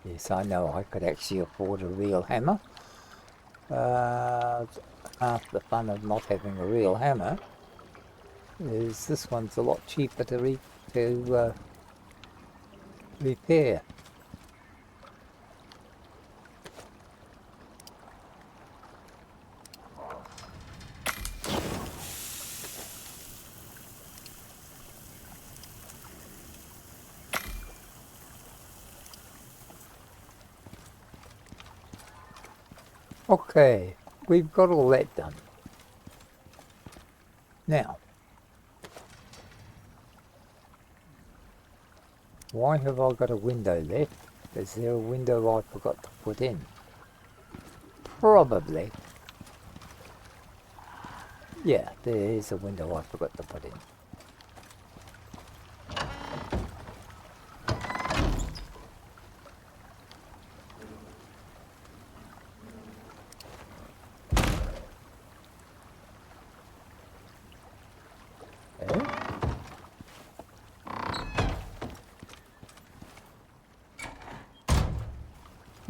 Yes, I know I could actually afford a real hammer. Half the fun of not having a real hammer is this one's a lot cheaper to repair. Okay, we've got all that done. Now, why have I got a window left? Is there a window I forgot to put in? Probably. Yeah, there is a window I forgot to put in.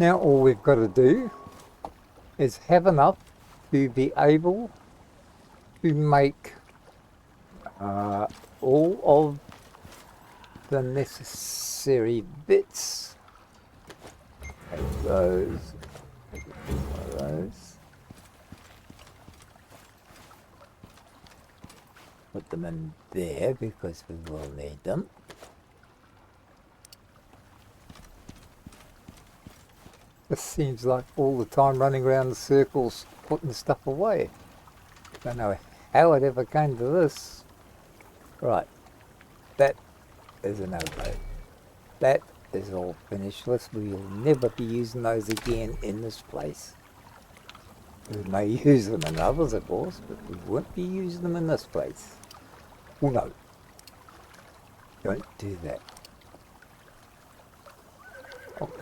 Now all we've got to do is have enough to be able to make all of the necessary bits. Take those, one of those. Put them in there because we will need them. This seems like all the time running around in circles putting stuff away. Don't know how it ever came to this. Right, that is a no-go. That is all finishless. We will never be using those again in this place. We may use them in others, of course, but we won't be using them in this place. Oh no, don't do that. Okay.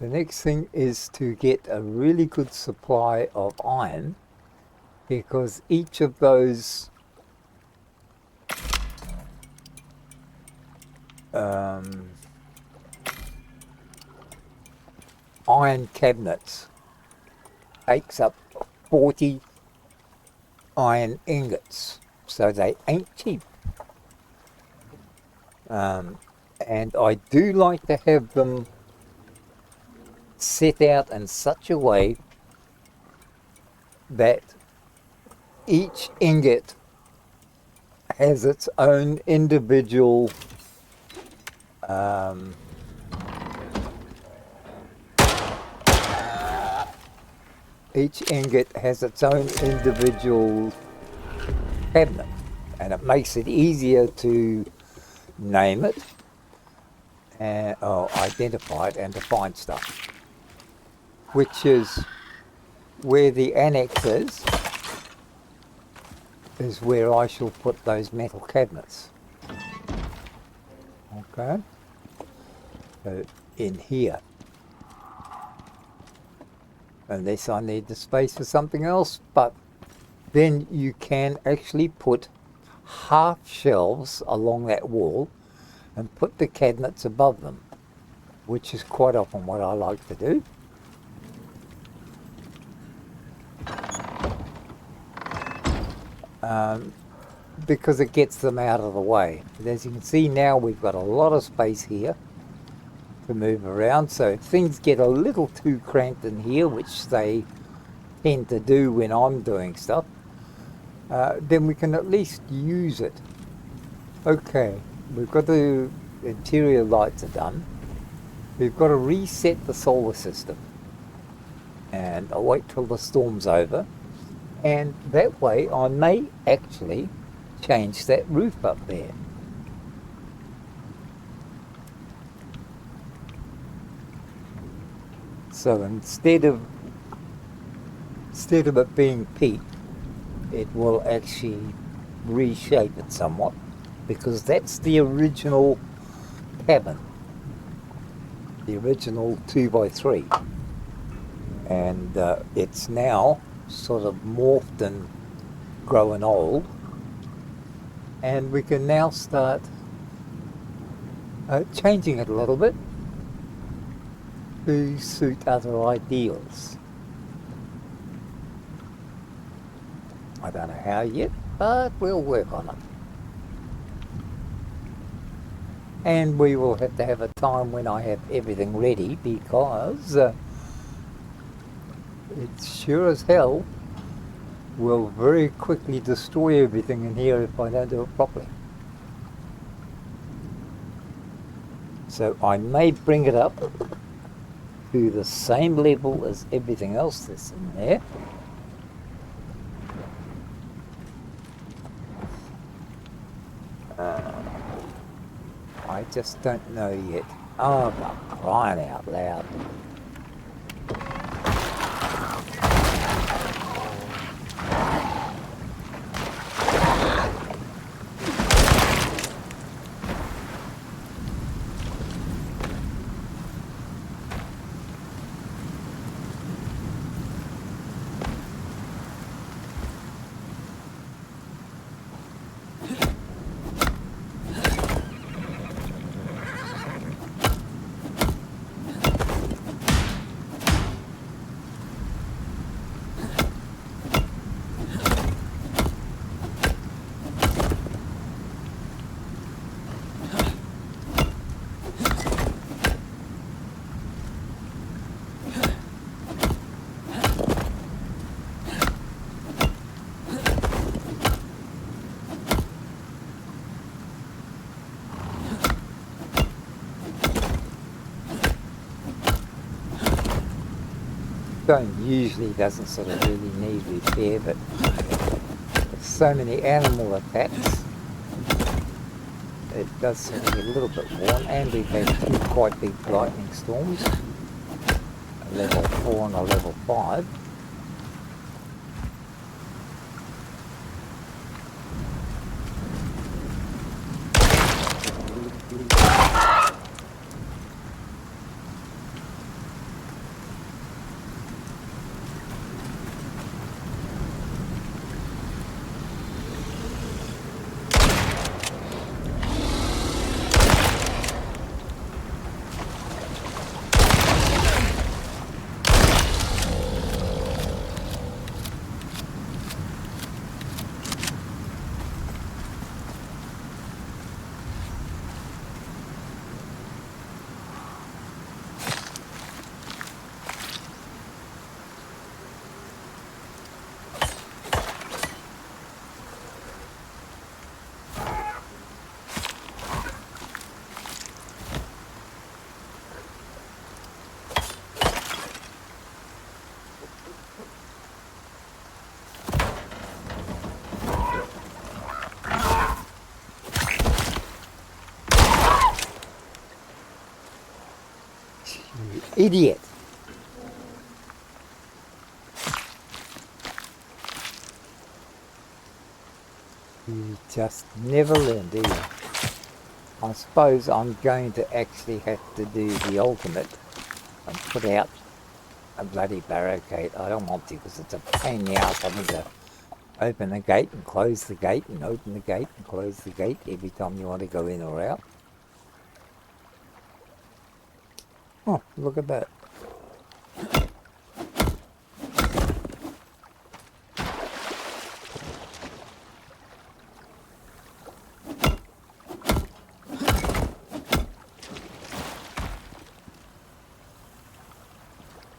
The next thing is to get a really good supply of iron, because each of those iron cabinets takes up 40 iron ingots, so they ain't cheap. And I do like to have them set out in such a way that each ingot has its own individual Um, each ingot has its own individual cabinet, and it makes it easier to name it and identify it and to find stuff, which is where the annex is where I shall put those metal cabinets. Okay, so in here, unless I need the space for something else, but then you can actually put half shelves along that wall and put the cabinets above them, which is quite often what I like to do. Because it gets them out of the way. But as you can see now, we've got a lot of space here to move around, so if things get a little too cramped in here, which they tend to do when I'm doing stuff, then we can at least use it. Okay, we've got the interior lights are done. We've got to reset the solar system, and I'll wait till the storm's over, and that way I may actually change that roof up there. So instead of it being peaked, it will actually reshape it somewhat, because that's the original cabin, the original 2x3, and it's now sort of morphed and growing old, and we can now start changing it a little bit to suit other ideals. I don't know how yet, but we'll work on it. And we will have to have a time when I have everything ready, because it sure as hell will very quickly destroy everything in here if I don't do it properly. So I may bring it up to the same level as everything else that's in there. I just don't know yet. Oh, for crying out loud. Stone usually doesn't sort of really need repair, but with so many animal attacks, it does sort of get a little bit worn, and we've had two quite big lightning storms, a level 4 and a level 5. Idiot. You just never learn, do you? I suppose I'm going to actually have to do the ultimate and put out a bloody barricade. I don't want to because it's a pain in the ass having to open the gate and close the gate and open the gate and close the gate every time you want to go in or out. Oh, look at that.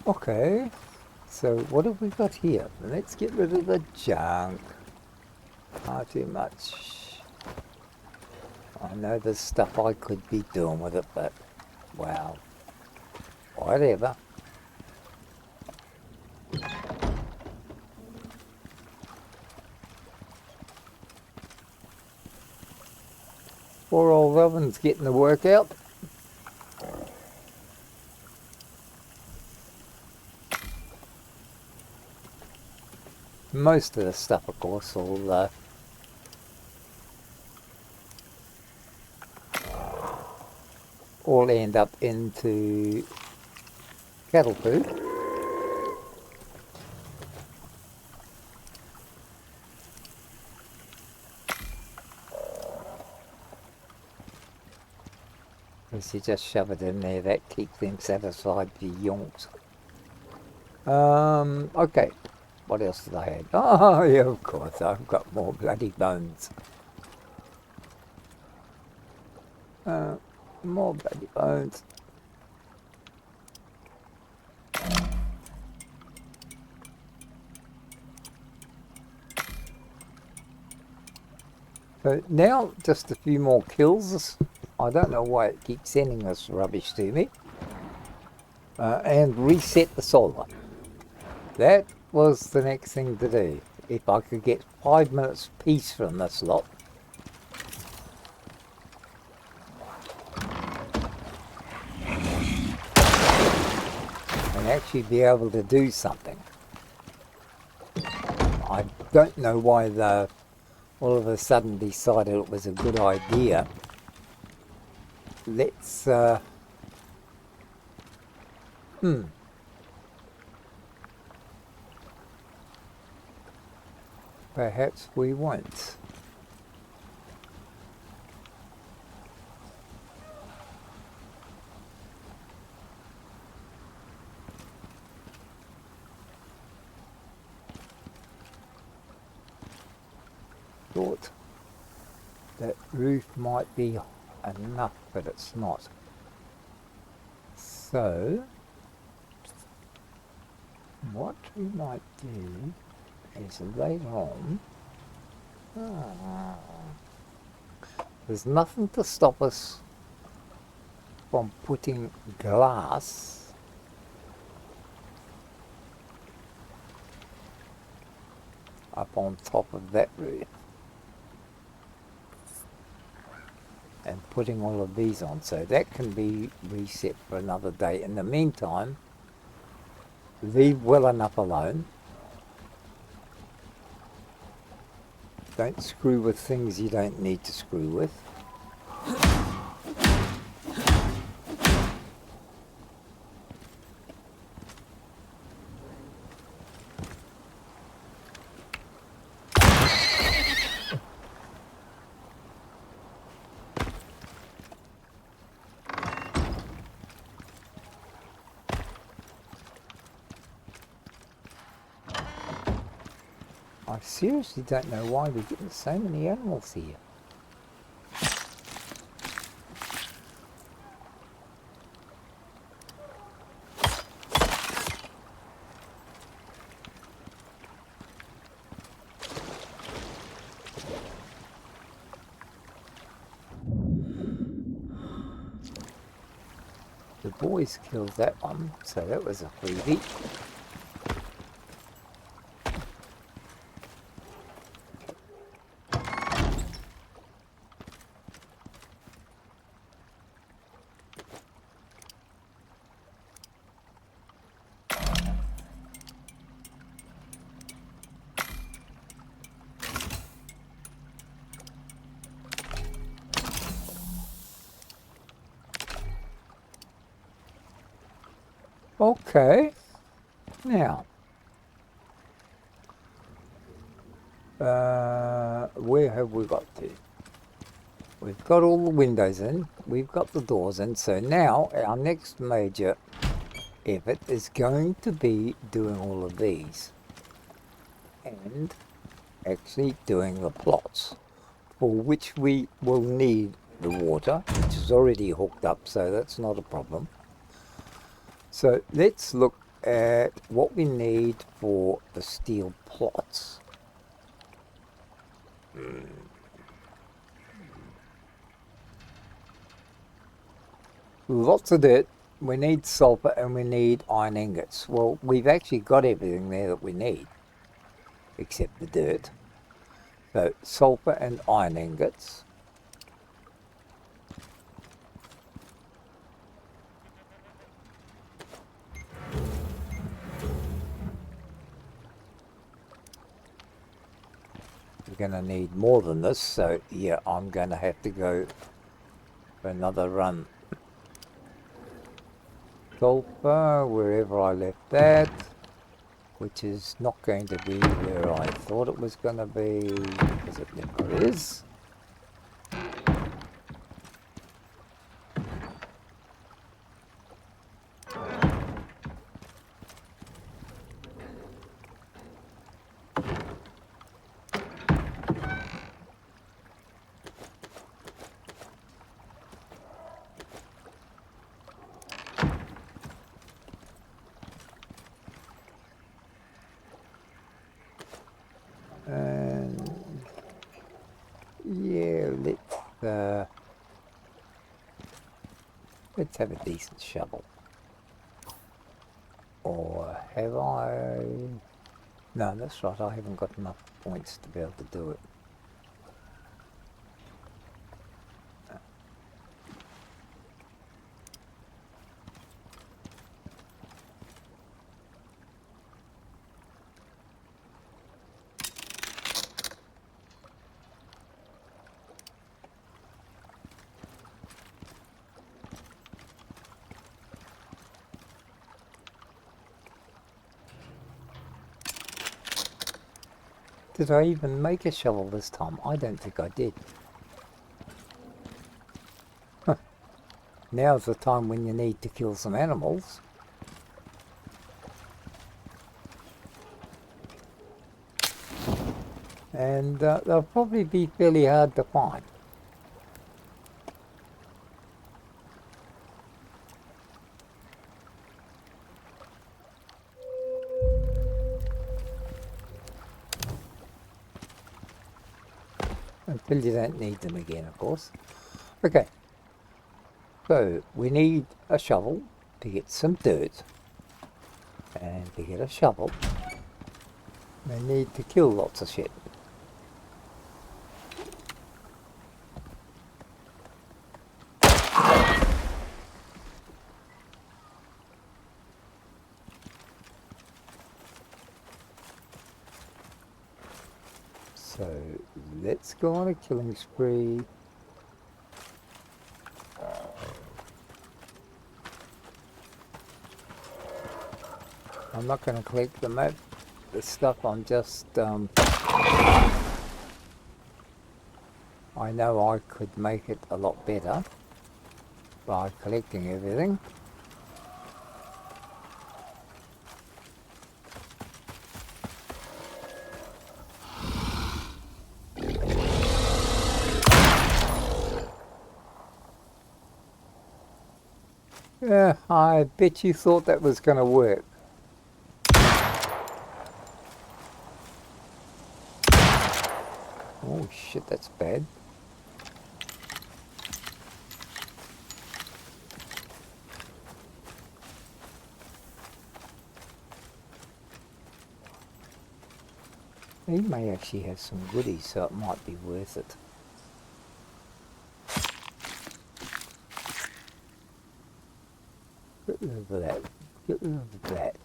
Okay, so what have we got here? Let's get rid of the junk. Not too much. I know there's stuff I could be doing with it, but wow. Whatever. Poor old Robin's getting the work out. Most of the stuff, of course, will all end up into cattle food. Because you just shove it in there, that keeps them satisfied for yonks. Okay. What else did I have? Oh, yeah, of course, I've got more bloody bones. More bloody bones. So now, just a few more kills. I don't know why it keeps sending this rubbish to me. And reset the solar. That was the next thing to do. If I could get 5 minutes peace from this lot. And actually be able to do something. I don't know why they all of a sudden decided it was a good idea. Let's perhaps we won't. Thought that roof might be enough, but it's not. So what we might do is later on, there's nothing to stop us from putting glass up on top of that roof and putting all of these on, so that can be reset for another day. In the meantime, leave well enough alone. Don't screw with things you don't need to screw with. I seriously don't know why we're getting so many animals here. The boys killed that one, so that was a freebie. Okay, now, where have we got to? We've got all the windows in, we've got the doors in, so now our next major effort is going to be doing all of these and actually doing the plots, for which we will need the water, which is already hooked up, so that's not a problem. So let's look at what we need for the steel plots. Lots of dirt. We need sulfur and we need iron ingots. Well, we've actually got everything there that we need, except the dirt. So sulfur and iron ingots. We're going to need more than this, so yeah, I'm going to have to go for another run. Sulfur, wherever I left that, which is not going to be where I thought it was going to be, because it never is. And yeah, let's have a decent shovel. Or have I? No, that's right, I haven't got enough points to be able to do it. Did I even make a shovel this time? I don't think I did. Now's the time when you need to kill some animals. And they'll probably be fairly hard to find. Until you don't need them again, of course. Okay, so we need a shovel to get some dirt, and to get a shovel we need to kill lots of shit. So let's go on a killing spree. I'm not going to collect the stuff. I'm just I know I could make it a lot better by collecting everything. Yeah, I bet you thought that was going to work. Oh shit, that's bad. He may actually have some goodies, so it might be worth it. Get rid of that. Get rid of that.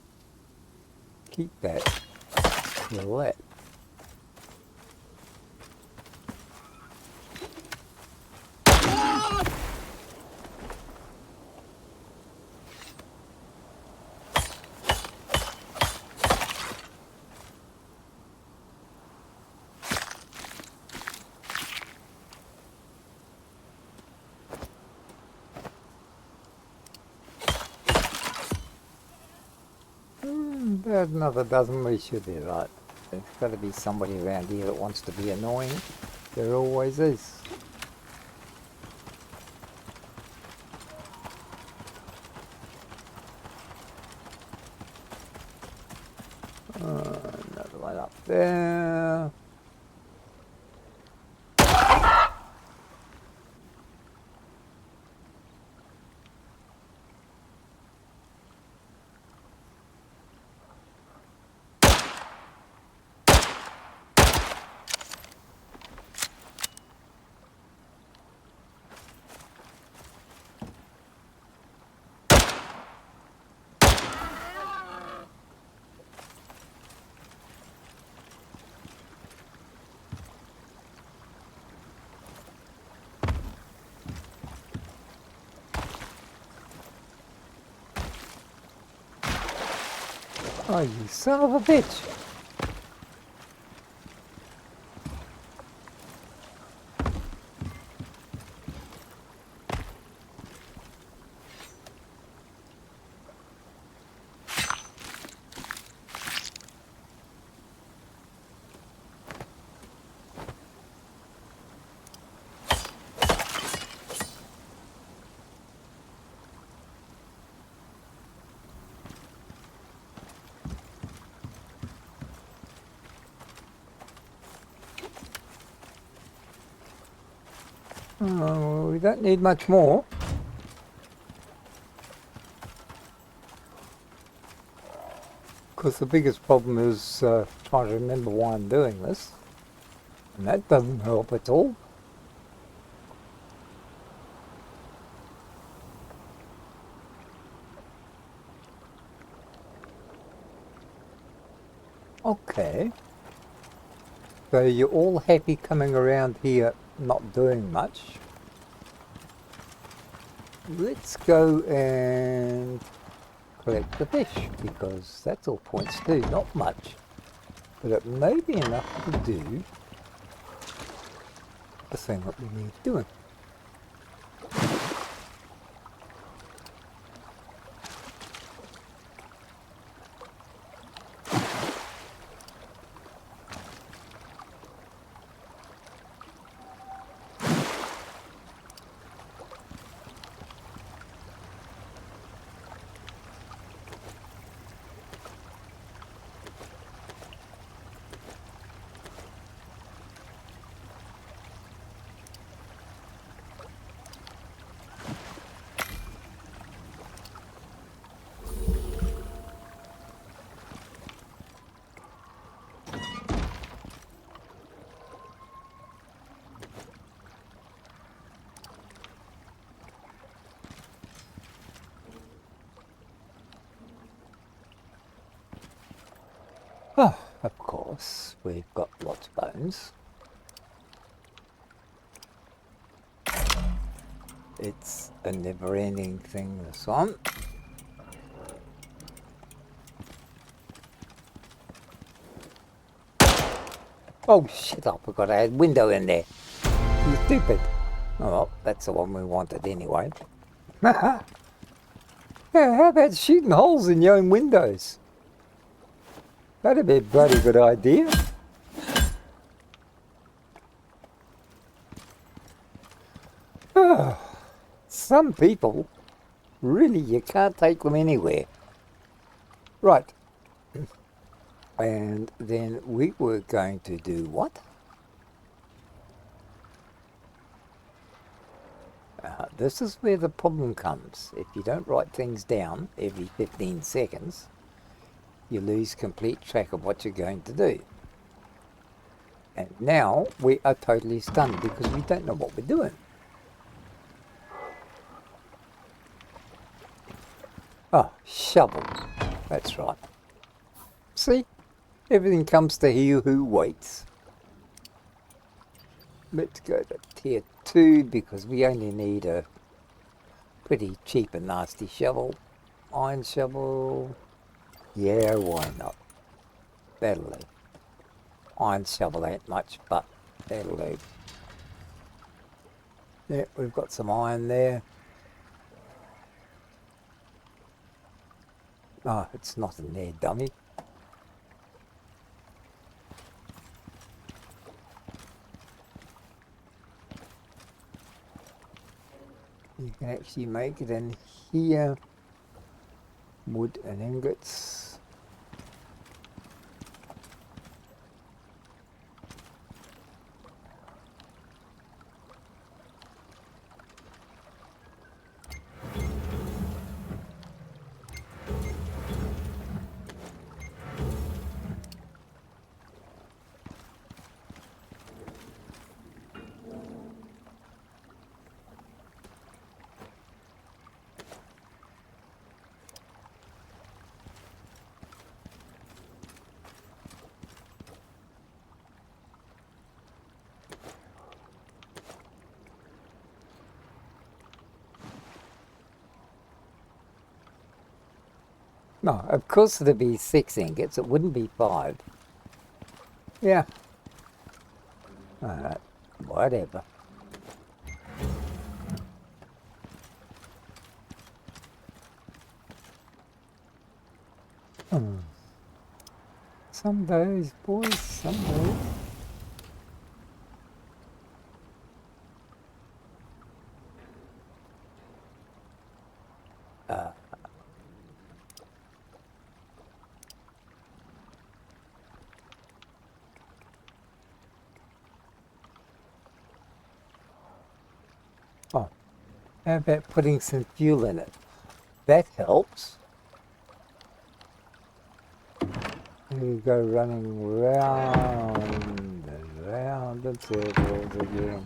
Keep that. Kill that. There's another dozen, we should be right. There's got to be somebody around here that wants to be annoying. There always is. Another one up there. Oh, you son of a bitch! Oh, we don't need much more. Because the biggest problem is trying to remember why I'm doing this. And that doesn't help at all. Okay. So you're all happy coming around here not doing much. Let's go and collect the fish, because that's all points do, not much. But it may be enough to do the thing that we need doing. Oh, of course, we've got lots of bones. It's a never-ending thing, this one. Oh, shit, I forgot I had a window in there. You stupid. Oh, well, that's the one we wanted anyway. Yeah, how about shooting holes in your own windows? That'd be a bloody good idea. Oh, some people, really, you can't take them anywhere. Right. And then we were going to do what? This is where the problem comes. If you don't write things down every 15 seconds, you lose complete track of what you're going to do. And now we are totally stunned because we don't know what we're doing. Oh, shovel. That's right. See? Everything comes to he who waits. Let's go to tier 2 because we only need a pretty cheap and nasty shovel. Iron shovel. Yeah, why not? That'll do. Iron shovel ain't much, but that'll do. Yeah, we've got some iron there. Oh, it's not in there, dummy. You can actually make it in here. Wood and ingots. No, of course it'd be 6 ingots, it wouldn't be 5. Yeah. Alright, whatever. Some days, boys, some days. Oh, how about putting some fuel in it? That helps. You go running round and round in circles again.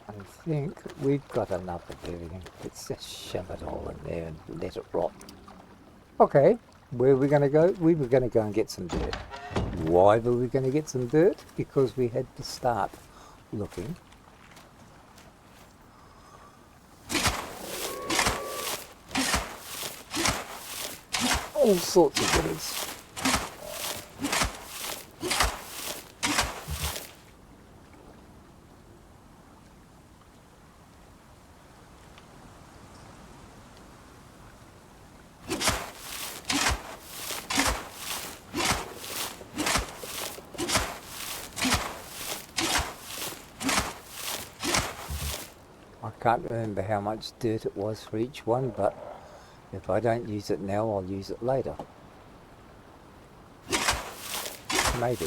I think we've got enough of everything. Let's just shove it all in there and let it rot. Okay, where are we going to go? We were going to go and get some dirt. Why were we going to get some dirt? Because we had to start looking. All sorts of goodies. I can't remember how much dirt it was for each one, but if I don't use it now, I'll use it later. Maybe.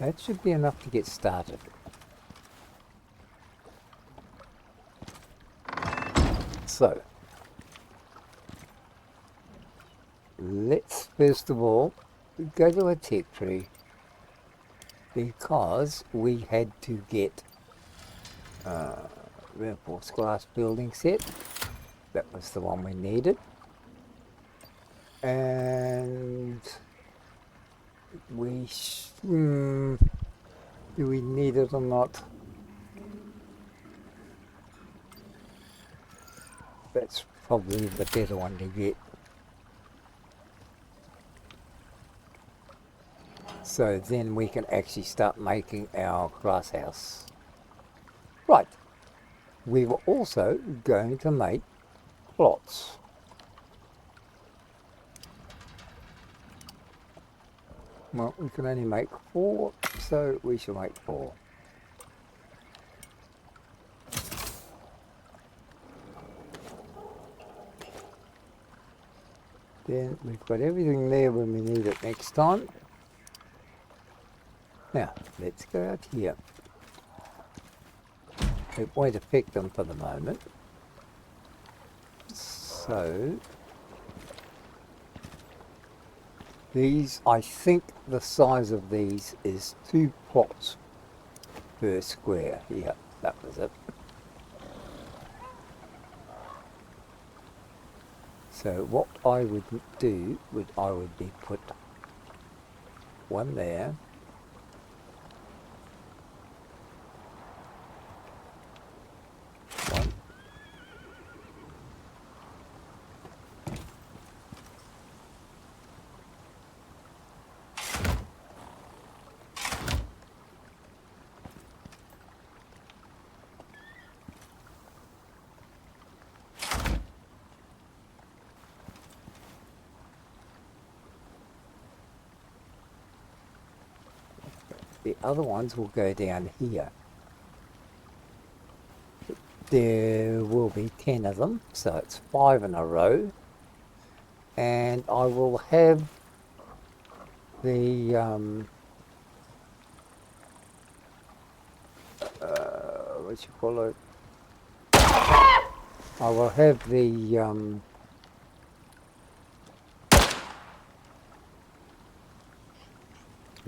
That should be enough to get started. So, let's first of all go to a tech tree, because we had to get reinforced glass building set. That was the one we needed, and we do we need it or not? That's probably the better one to get. So then we can actually start making our glass house. Right, we were also going to make plots. Well, we can only make 4, so we shall make 4. Then we've got everything there when we need it next time. Now, let's go out here. It won't affect them for the moment. So, these, I think the size of these is 2 plots per square. Yeah, that was it. So what I would do I would be put one there, one, the other ones will go down here. There will be 10 of them, so it's 5 in a row, and I will have the what you call it, I will have the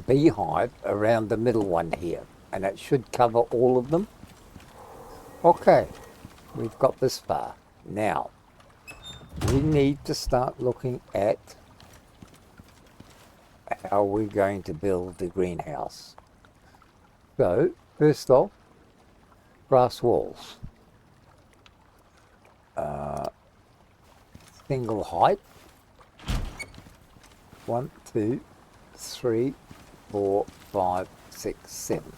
beehive around the middle one here, and it should cover all of them. Okay, we've got this far. Now we need to start looking at how we're going to build the greenhouse. So first off, grass walls, single height, 1, 2, 3, 4, 5, 6, 7.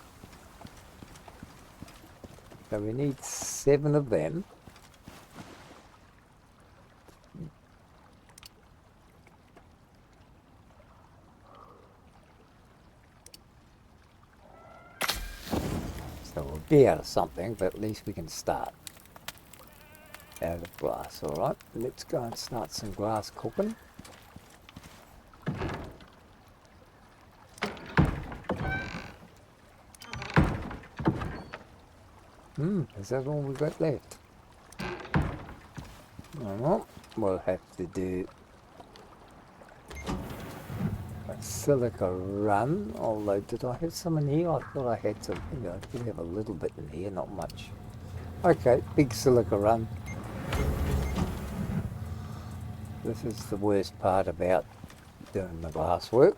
So we need 7 of them. So we'll be out of something, but at least we can start. Out of grass, alright. Let's go and start some grass cooking. Is that all we've got left? Well, we'll have to do a silica run, although did I have some in here? I thought I had some. Yeah, I did have a little bit in here, not much. Okay, big silica run. This is the worst part about doing the glass work,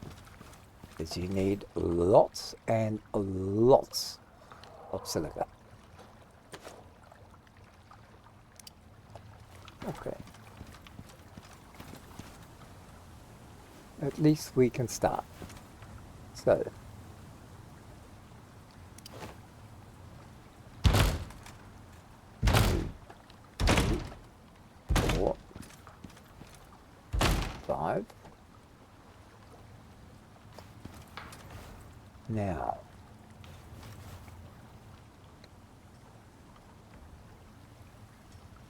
is you need lots and lots of silica. Okay. At least we can start. So, 2, 3, 4, 5. Now,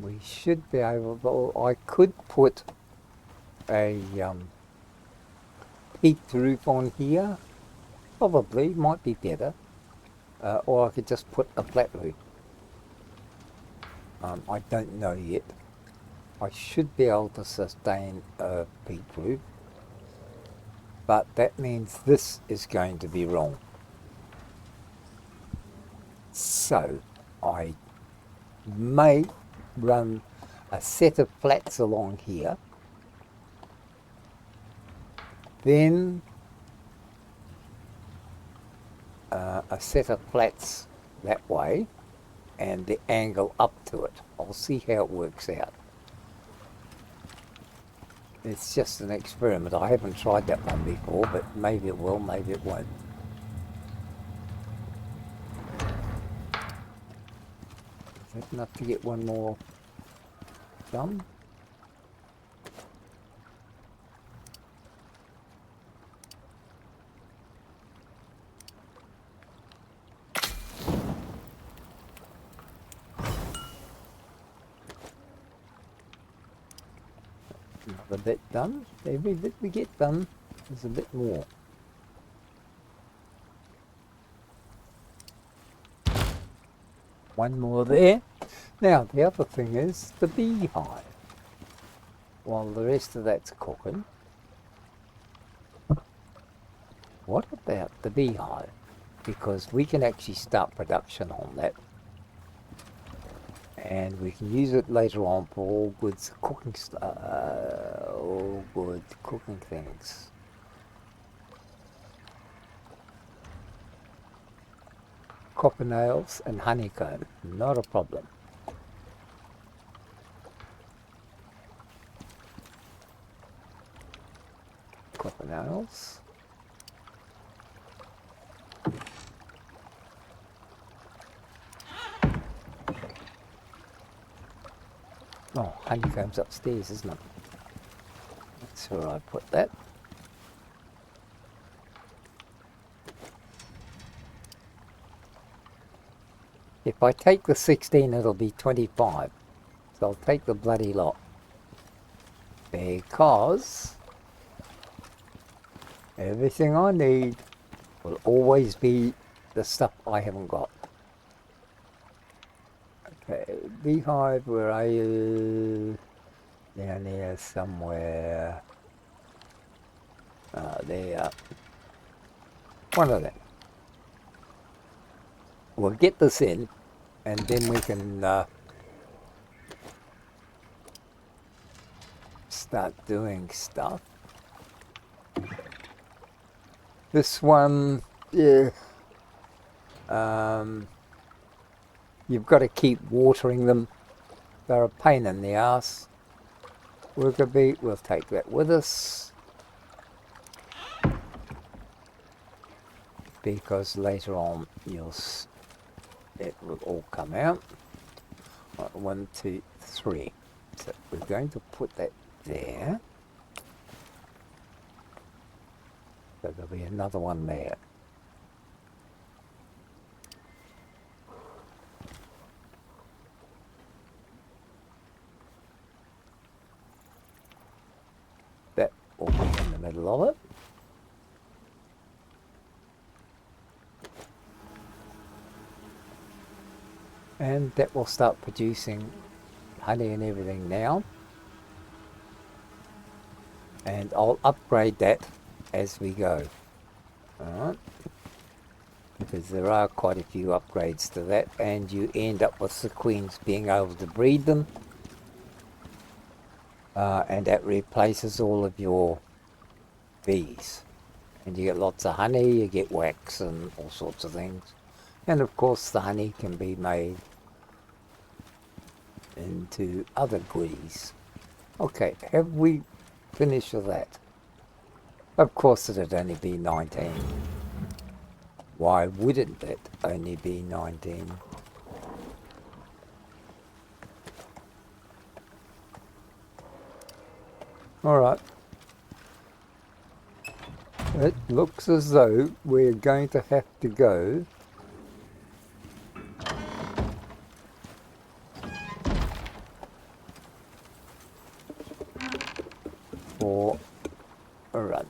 we should be able to, I could put a peaked roof on here, probably, might be better, or I could just put a flat roof. I don't know yet. I should be able to sustain a peaked roof, but that means this is going to be wrong. So, I may run a set of flats along here, then a set of flats that way, and the angle up to it. I'll see how it works out. It's just an experiment. I haven't tried that one before, but maybe it will, maybe it won't. Is that enough to get one more done? Another bit done. Every bit we get done is a bit more. One more there. Now the other thing is the beehive. While the rest of that's cooking, what about the beehive? Because we can actually start production on that. And we can use it later on for all good cooking all good cooking things. Copper nails and honeycomb, not a problem. Copper nails. Oh, honeycomb's upstairs, isn't it? That's where I put that. If I take the 16, it'll be 25. So I'll take the bloody lot. Because everything I need will always be the stuff I haven't got. Okay, beehive, where are you? Down here somewhere. There. One of them. We'll get this in, and then we can start doing stuff. This one, yeah. You've got to keep watering them. They're a pain in the ass. Worker bee, we'll take that with us. Because later on it will all come out. Right, 1, 2, 3. So we're going to put that there. So there'll be another one there. That will be in the middle of it. And that will start producing honey and everything now. And I'll upgrade that as we go. Alright. Because there are quite a few upgrades to that, and you end up with the queens being able to breed them. And that replaces all of your bees. And you get lots of honey, you get wax and all sorts of things. And of course the honey can be made into other goodies. Okay, have we finished with that? Of course it'd only be 19. Why wouldn't it only be 19? Alright. It looks as though we're going to have to go for a run.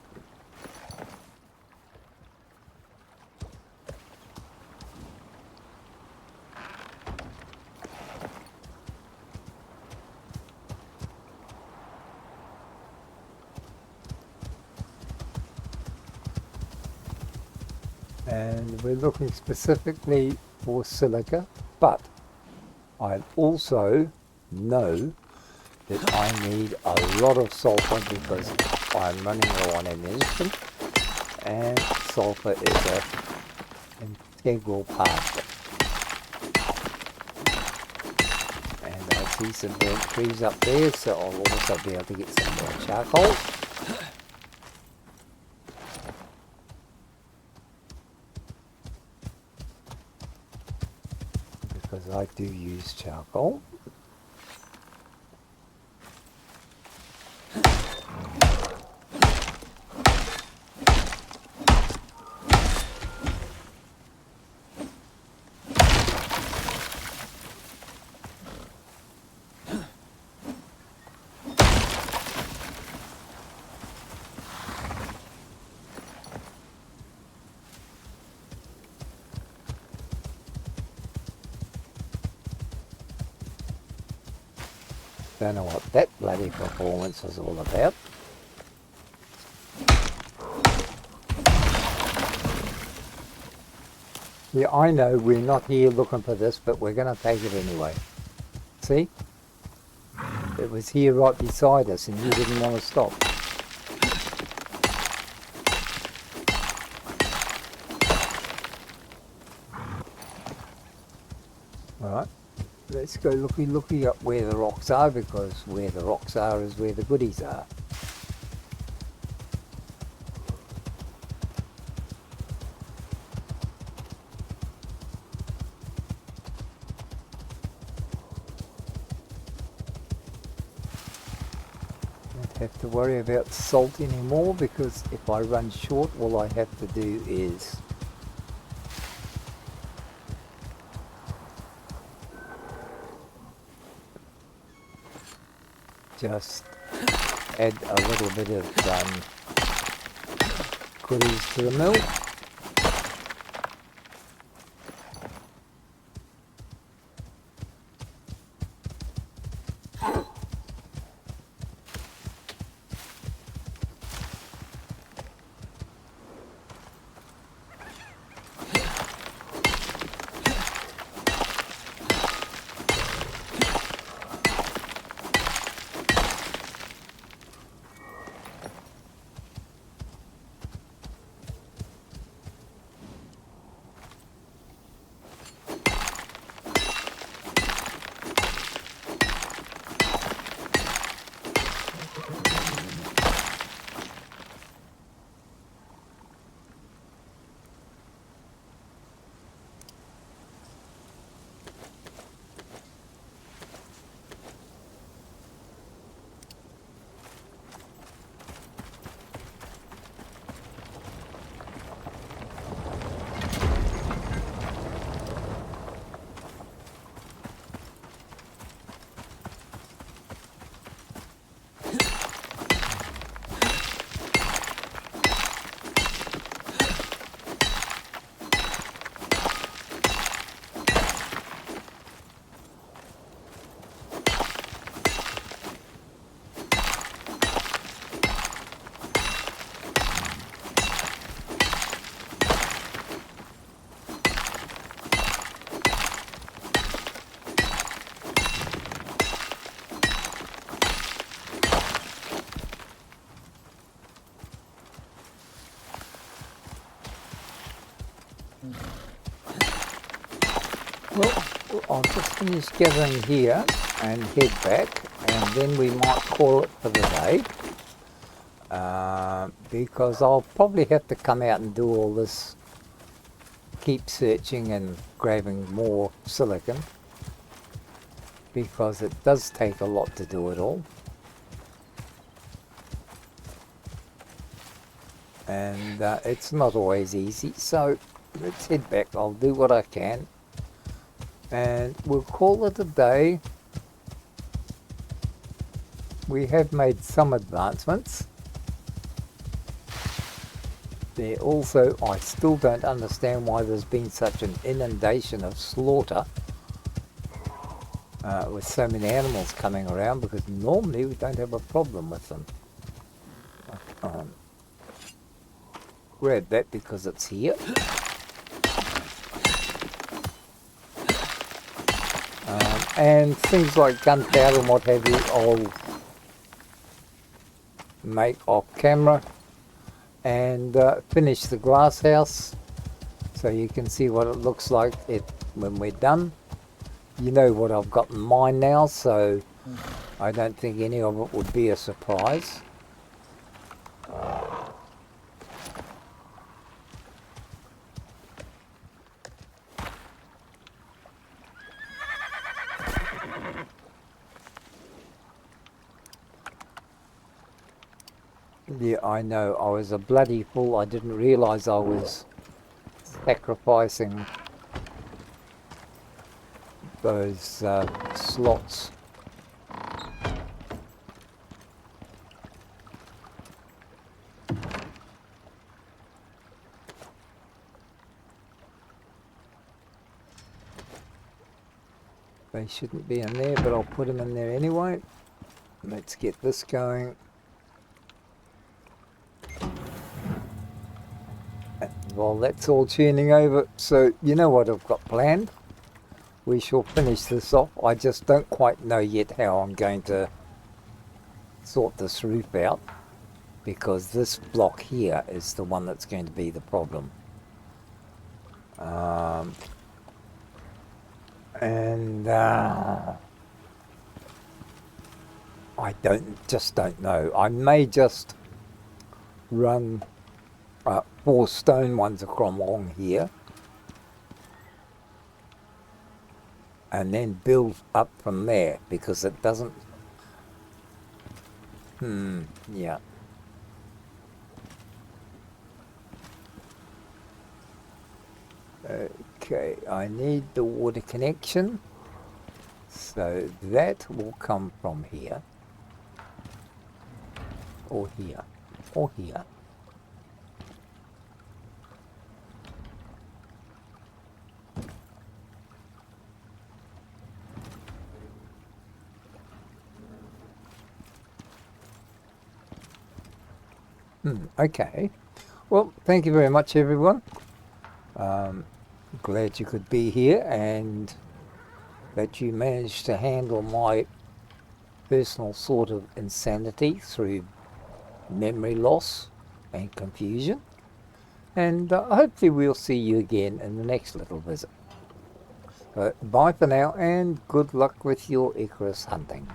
And we're looking specifically for silica, but I also know that I need a lot of sulfur because I'm running low on ammunition, and sulfur is an integral part. And I see some burnt trees up there, so I'll also be able to get some more charcoal. Because I do use charcoal. Don't know what that bloody performance was all about. Yeah, I know we're not here looking for this, but we're going to take it anyway. see? It was here right beside us and you didn't want to stop. Alright, let's go looky up where the rocks are, because where the rocks are is where the goodies are. Don't have to worry about salt anymore, because if I run short, all I have to do is just add a little bit of goodies to the mill. Well, I'll just finish gathering here and head back, and then we might call it for the day, because I'll probably have to come out and do all this, keep searching and grabbing more silicon, because it does take a lot to do it all. And it's not always easy, so let's head back. I'll do what I can and we'll call it a day. We have made some advancements. There also, I still don't understand why there's been such an inundation of slaughter with so many animals coming around, because normally we don't have a problem with them. Grab that because it's here. And things like gunpowder and what have you, I'll make off camera and finish the glass house so you can see what it looks like when we're done. You know what I've got in mind now, so I don't think any of it would be a surprise. Yeah, I know, I was a bloody fool. I didn't realise I was sacrificing those slots. They shouldn't be in there, but I'll put them in there anyway. Let's get this going. While that's all tuning over, so you know what I've got planned. we shall finish this off. I just don't quite know yet how I'm going to sort this roof out, because this block here is the one that's going to be the problem. I don't know. I may just run 4 stone ones across along here, and then build up from there, because it doesn't. Yeah. Okay, I need the water connection, so that will come from here, or here, or here. Okay, well, thank you very much, everyone. Glad you could be here and that you managed to handle my personal sort of insanity through memory loss and confusion. And hopefully we'll see you again in the next little visit. Bye for now, and good luck with your Icarus hunting.